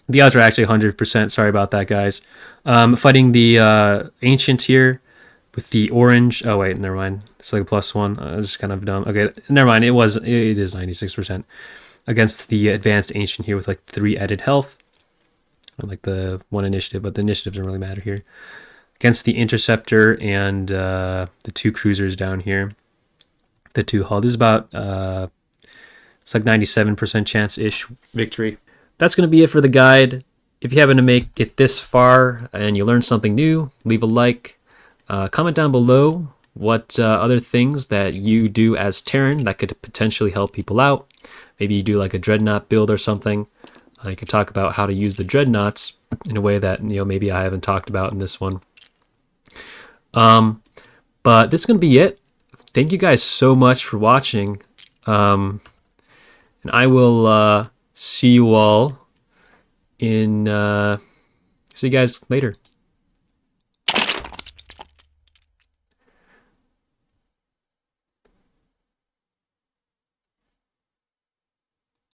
S1: The odds are actually 100%. Sorry about that, guys. Fighting the ancient here with the orange. Oh wait, never mind. It's like a +1. It's just kind of dumb. Okay, never mind. It is 96% against the advanced ancient here with like 3 added health. I like the 1 initiative, but the initiative doesn't really matter here. Against the interceptor and the 2 cruisers down here. The 2 hull. This is about it's like 97% chance-ish victory. That's going to be it for the guide. If you happen to make it this far and you learned something new, leave a like. Comment down below what other things that you do as Terran that could potentially help people out. Maybe you do like a dreadnought build or something. You could talk about how to use the dreadnoughts in a way that maybe I haven't talked about in this one. But this is going to be it. Thank you guys so much for watching. And I will see you all see you guys later.